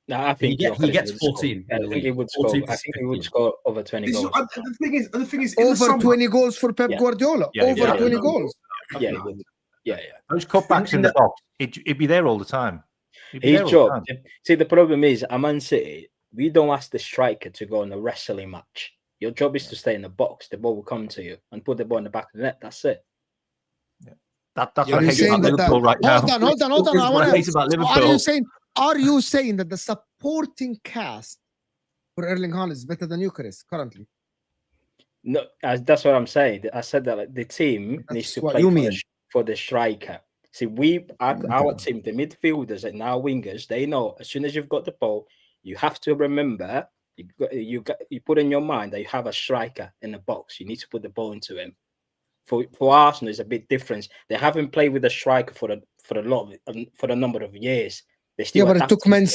No, I think he gets 14. I think he would score. I think he would score over 20 goals. The thing is, over 20 goals for Pep Guardiola. Over 20 goals. Yeah. Those cutbacks in the box, it'd be there all the time. His job. See, the problem is, at Man City, we don't ask the striker to go on a wrestling match. Your job is to stay in the box. The ball will come to you and put the ball in the back of the net. That's it. Yeah. That's what I hate about Liverpool right now. Hold on. Are you saying that the supporting cast for Erling Haaland is better than Gyokeres currently? No, that's what I'm saying. I said that the team needs to play for the striker. See, our team, the midfielders and our wingers, they know as soon as you've got the ball, you have to remember, you put in your mind that you have a striker in the box. You need to put the ball into him. For Arsenal, it's a bit different. They haven't played with a striker for the number of years. But it took Man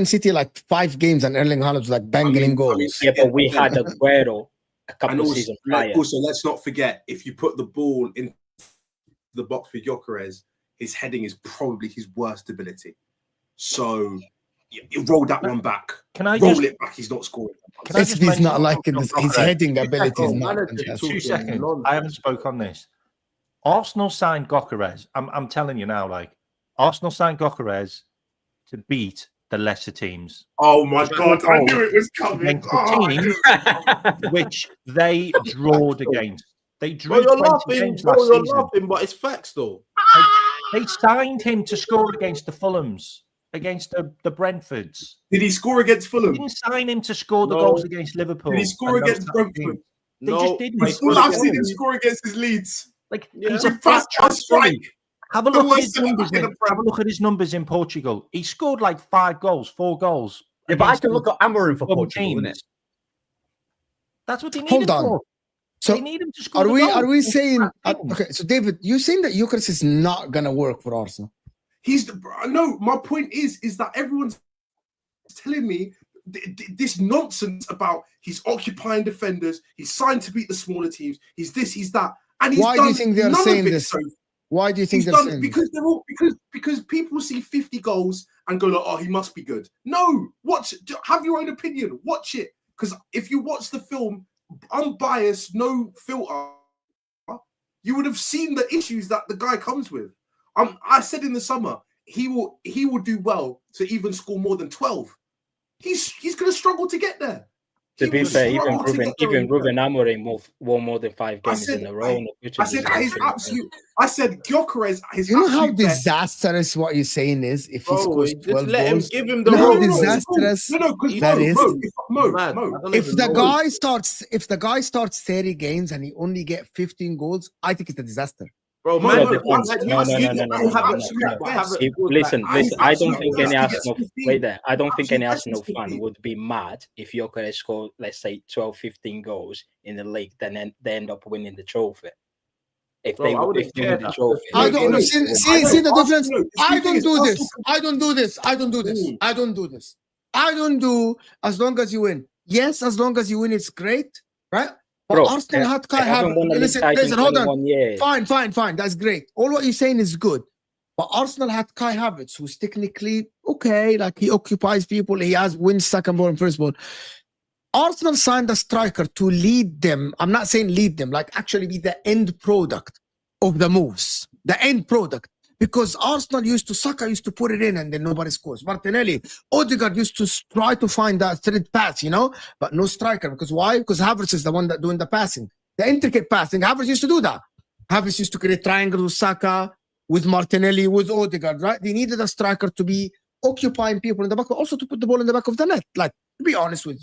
City like 5 games, and Erling Haaland was like banging in goals. Yeah, but we had Aguero a couple of seasons prior. Also, let's not forget, if you put the ball in the box for Gyokeres, his heading is probably his worst ability. So you roll that one back. Roll it back. He's not scoring. He's not liking this. His heading ability is not. 2 seconds. I haven't spoke on this. Arsenal signed Gyokeres. I'm telling you now, like Arsenal signed Gyokeres to beat the lesser teams. Oh my God, I knew it was coming. Against the teams which they drawed against. They Bro, drew you're 20 laughing, games bro. last You're season. laughing, but it's facts though. They signed him to score against the Fulhams, against the Brentfords. Did he score against They Fulham? didn't sign him to score the No. goals against Liverpool. Did he score and those against types of Brentford? things. They No, just didn't. but It's he all scored I've seen him against- score against his Leeds. Like Yeah. he's a With fast fat strike. Have a The look at worst his centre numbers. back in the Have Prem. a look at his numbers in Portugal. He scored like 5 goals, 4 goals. Yeah, but I against can look at Amorim for the Portugal, innit? teams. That's what they need Hold him on. for. So They need him to score. are the we goals. saying Fat teams. okay? So David, you're saying that Gyokeres is not gonna work for Arsenal? He's the no. My point is that everyone's telling me this nonsense about he's occupying defenders. He's signed to beat the smaller teams. He's this. He's that. And he's Why do you done think they're none of saying it this? so Why do you think He's they're done saying because they're all because people see 50 goals and go like, oh, he must be good. No, watch. Have your own opinion. Watch it, because if you watch the film, unbiased, no filter, you would have seen the issues that the guy comes with. I said in the summer he will do well to even score more than 12. He's going to struggle to get there. To He be will fair, struggle to get there even in Ruben Amorim won more than 5 games said- in a row. I said his absolute. I said Gyokeres. His You know how absolute best. disastrous what you're saying is if he Bro, scores just 12 let him goals. give him You the know how role. disastrous because that is? Mo, If the guy starts 30 games and he only get 15 goals, I think it's a disaster. Bro, No, man, no, like, no. Listen. I don't think any Arsenal Absolute I don't think any best is Arsenal fan 15. would be mad if Gyokeres scored, let's say, 12, 15 goals in the league, then they end up winning the trophy. If Bro, they I wouldn't win care. the trophy, I don't see the difference. I don't do this. Arsenal- I don't do this. I don't do this. Mm. I don't do this. I don't do as long as you win. Yes, as long as you win, it's great, right? But bro, Arsenal had they Kai haven't won a league Listen, title in hold on. 21 years. Fine. That's great. All what you're saying is good. But Arsenal had Kai Havertz, who's technically okay, like he occupies people, he has wins second ball and first ball. Arsenal signed a striker to lead them. I'm not saying lead them, like actually be the end product of the moves. The end product. Because Arsenal Saka used to put it in and then nobody scores. Martinelli, Odegaard used to try to find that thread pass, but no striker. Because why? Because Havertz is the one that doing the passing. The intricate passing. Havertz used to do that. Havertz used to create triangles with Saka, with Martinelli, with Odegaard, right? They needed a striker to be occupying people in the back, but also to put the ball in the back of the net. Like, to be honest with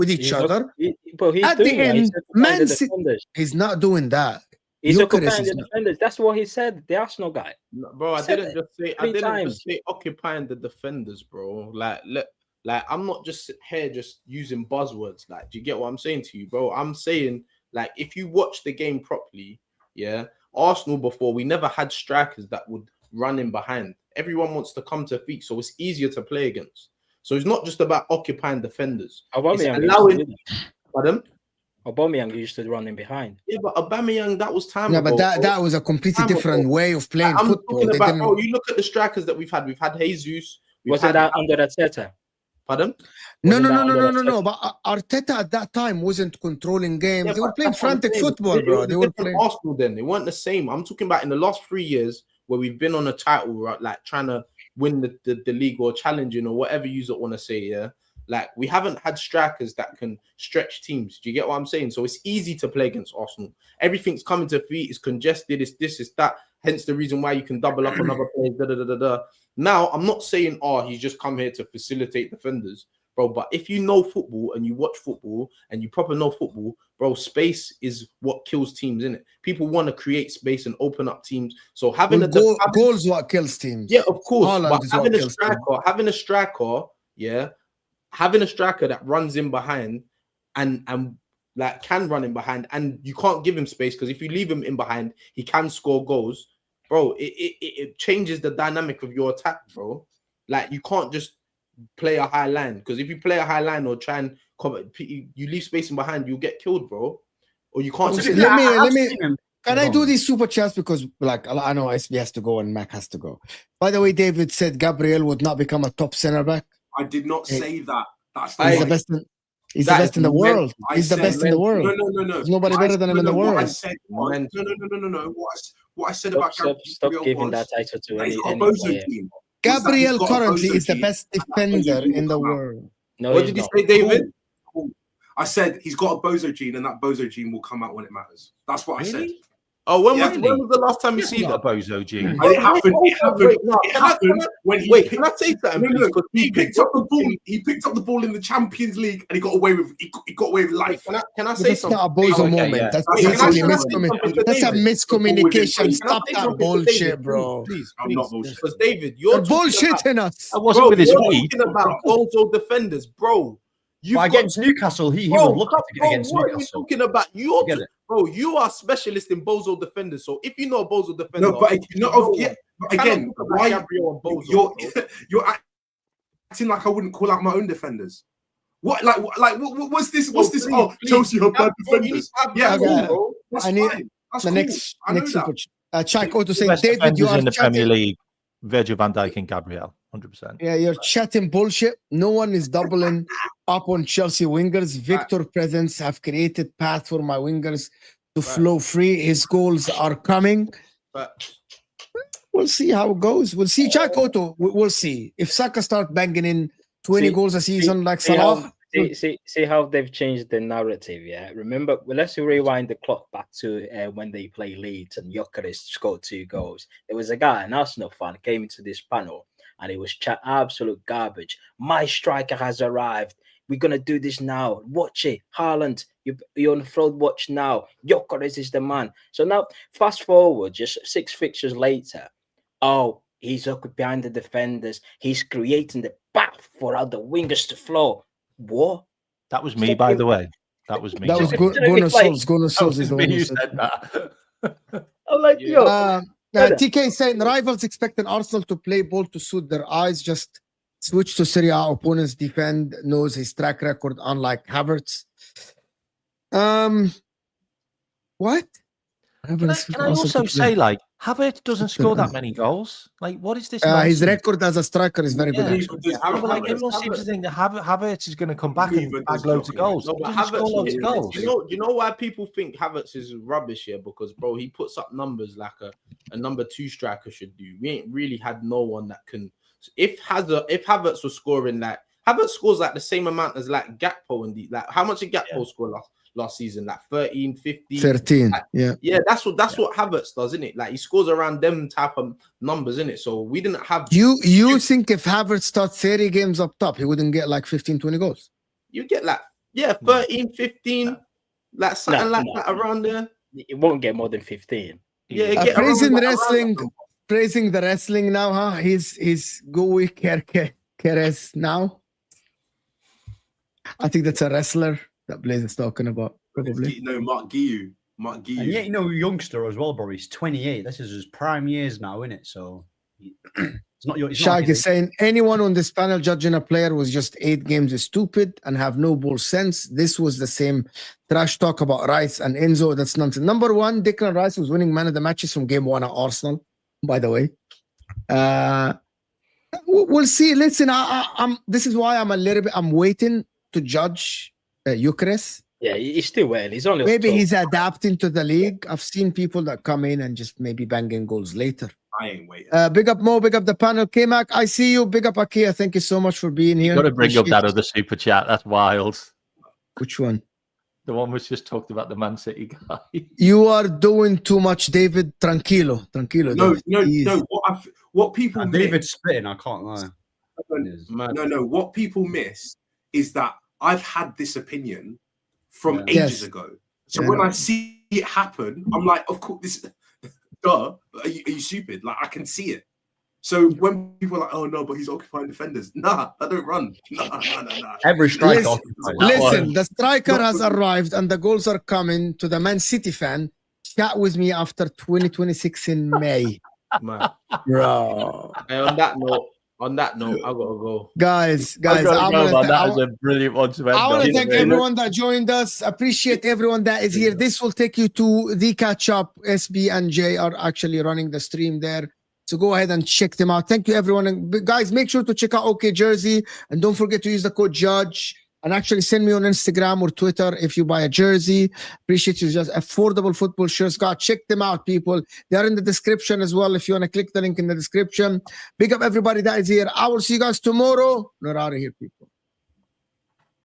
each other. But he's At doing the that. end, Man City, defenders. he's not doing that. He's Gyokeres occupying is the not. defenders. That's what he said. The Arsenal guy. Bro, I Said didn't it just say 3 times. occupying the defenders, bro. Like I'm not just here just using buzzwords. Like, do you get what I'm saying to you, bro? I'm saying, like, if you watch the game properly, yeah, Arsenal before, we never had strikers that would run in behind. Everyone wants to come to feet, so it's easier to play against. So it's not just about occupying defenders. Aubameyang used to run in behind. Yeah, but Aubameyang, that was time Yeah, ago. but that was a completely different way of playing I'm football. talking They about, didn't- bro, you look at the strikers that we've had. We've had Jesus. Was it that under Arteta? Pardon? No. Wasn't that under No. Arteta? But Arteta at that time wasn't controlling games. Yeah, They were but playing that's what I'm frantic saying. football, It bro. was They a were different playing. Arsenal then. They weren't the same. I'm talking about in the last 3 years where we've been on a title, right, like trying to win the league or challenging or whatever you want to say, yeah? Like, we haven't had strikers that can stretch teams. Do you get what I'm saying? So it's easy to play against Arsenal. Everything's coming to feet. It's congested. It's this, it's that. Hence the reason why you can double up on other players. Now, I'm not saying, he's just come here to facilitate defenders, bro. But if you know football and you watch football and you proper know football, bro, space is what kills teams, innit? People want to create space and open up teams. So having Goals what kills teams. yeah, of course. Haaland But is what kills teams. having a striker that runs in behind and like can run in behind, and you can't give him space because if you leave him in behind, he can score goals, bro. It changes the dynamic of your attack, bro. Like, you can't just play a high line, because if you play a high line or try and you leave space in behind, you'll get killed, bro. Or you can't. Okay, let me. Can I do these super chats because, like, I know SB has to go and Mac has to go. By the way, David said Gabriel would not become a top center back. I did not say that. That's He's the best. He's the best in the world. He's the best in the world. No. There's nobody better than him in the world. What I said was, no. what I said about Stop Gabriel giving was that title to that any, he's got a any bozo player. gene. Gabriel He's got a currently bozo is the gene, best and that bozo defender gene in the will come out. world. No, What he's did you not. say, David? Cool. I said he's got a bozo gene, and that bozo gene will come out when it matters. That's what I said. Really? Oh, when Yeah, was the last time you He's see got that? a bozo gene. And it happened. It happened. Wait, no, It can I- happened when he Wait, picked, can I say something? no, please? no, 'Cause he David, picked up the ball. He picked up the ball in the Champions League, and he got away with. He got away with life. Can I But say that's something? not a bozo okay, moment. yeah. That's Wait, basically can I say something to That's a David? miscommunication. Can I Stop say that something to bullshit, David? bro. Please, I'm not bullshit. Because David, You're you're talking bullshitting us. I wasn't Bro, with his you're feet. talking about bozo defenders, bro. You've But got, against Newcastle, he bro, was lucky to get bro, against what are you Newcastle. talking about? You're Get it. bro, you are specialist in bozo defenders. So if you know a bozo defender, No, but but again, talk about why Gabriel and bozo, you're you're acting like I wouldn't call out my own defenders? What's this? What's this? please, Oh, please. Chelsea are bad Bro, you need defenders. to have Yeah, that, Okay. bro. that's I need- fine. That's The cool. next I know super that. Chak Otto The saying, best David, you defenders are in the Premier chatting. League. Virgil van Dijk and Gabriel, 100%. Yeah, you're chatting bullshit. No one is doubling up on Chelsea wingers. Victor presence have created path for my wingers to flow free. His goals are coming. But We'll see how it goes. We'll see. Chak Otto, we'll see. If Saka start banging in 20 See- goals a season like See Salah, how, see how they've changed the narrative, yeah? Remember, well, let's rewind the clock back to when they played Leeds and Gyokeres scored 2 goals. There was a guy, an Arsenal fan, came into this panel and he was absolute garbage. My striker has arrived. We're going to do this now. Watch it. Haaland, you're on the front watch now. Gyokeres is the man. So now, fast forward, just 6 fixtures later, oh, he's behind the defenders. He's creating the path for other wingers to flow. What? That was me, by the way. That was me. that was Sorry. Gunnar Solskjaer. Gunnar That was Solskjaer is the me one who who said said that. I'm like, yo, TK saying rivals expecting Arsenal to play ball to suit their eyes. Just switch to Serie A. Opponents defend, knows his track record, unlike Havertz. What? Can I also say, like, Havertz doesn't score that many goals. Like, what is this? his nonsense? record as a striker is very good. Yeah. Actually. But, like, everyone seems to think that Havertz is going to come back and Neither bag does loads of Gyokeres. goals. No, He but doesn't score Havertz, loads of goals. you know why people think Havertz is rubbish here? Because bro, he puts up numbers like a number 2 striker should do. We ain't really had no one that can. If Havertz was scoring like Havertz scores like the same amount as like Gakpo and like how much did Gakpo score last season? Like 13, 15. 13. Like, Yeah. yeah, that's what Havertz does, isn't it? Like he scores around them type of numbers, isn't it? So we didn't have. You think if Havertz starts 30 games up top, he wouldn't get like 15, 20 goals? You get like 13, 15, like something that around there. it won't get more than 15. Yeah, get praising around the that- wrestling, around praising the wrestling now, huh? He's Gyokeres now. I think that's a wrestler that Blaze is talking about, probably. No, Mark Guiu. Mark And Guiu. yet, you know, youngster as well, bro. He's 28. This is his prime years now, isn't it? So it's not your. It's not Shag like is saying anyone on this panel judging a player was just 8 games is stupid and have no ball sense. This was the same trash talk about Rice and Enzo. That's nonsense. Number 1, Declan Rice was winning man of the matches from game 1 at Arsenal, by the way. We'll see. Listen, I'm. This is why I'm waiting to judge Gyokeres. Yeah, he's still early. He's only Maybe October. he's adapting to the league. I've seen people that come in and just maybe banging goals later. I ain't waiting. Big up Mo, big up the panel. K-Mac, I see you. Big up Akia. Thank you so much for being here. You've got to bring up that Appreciate- other super chat. That's wild. Which one? The one which just talked about the Man City guy. You are doing too much, David. Tranquilo. No, David. Easy. What people David miss, spitting. I can't lie. no. What people miss is that I've had this opinion from Yeah. ages Yes. ago. So Yeah. when I see it happen, I'm like, of course, this. Duh. Are you stupid? Like I can see it. So when people are like, oh no, but he's occupying defenders. Nah, I don't run. Nah. Every striker. Listen, the striker has arrived and the goals are coming to the Man City fan. Chat with me after 2026 in May. Man. Bro. And on that note, I gotta go. Guys, I I that was a brilliant one to end want to on. thank everyone that joined us. Appreciate everyone that is here. This will take you to the catch up. SB and J are actually running the stream there. So go ahead and check them out. Thank you, everyone. And guys, make sure to check out OK Jersey. And don't forget to use the code JUDGE. And actually send me on Instagram or Twitter if you buy a jersey. Appreciate you. Just affordable football shirts. God, check them out, people. They're in the description as well if you want to click the link in the description. Big up everybody that is here. I will see you guys tomorrow. We're out of here, people.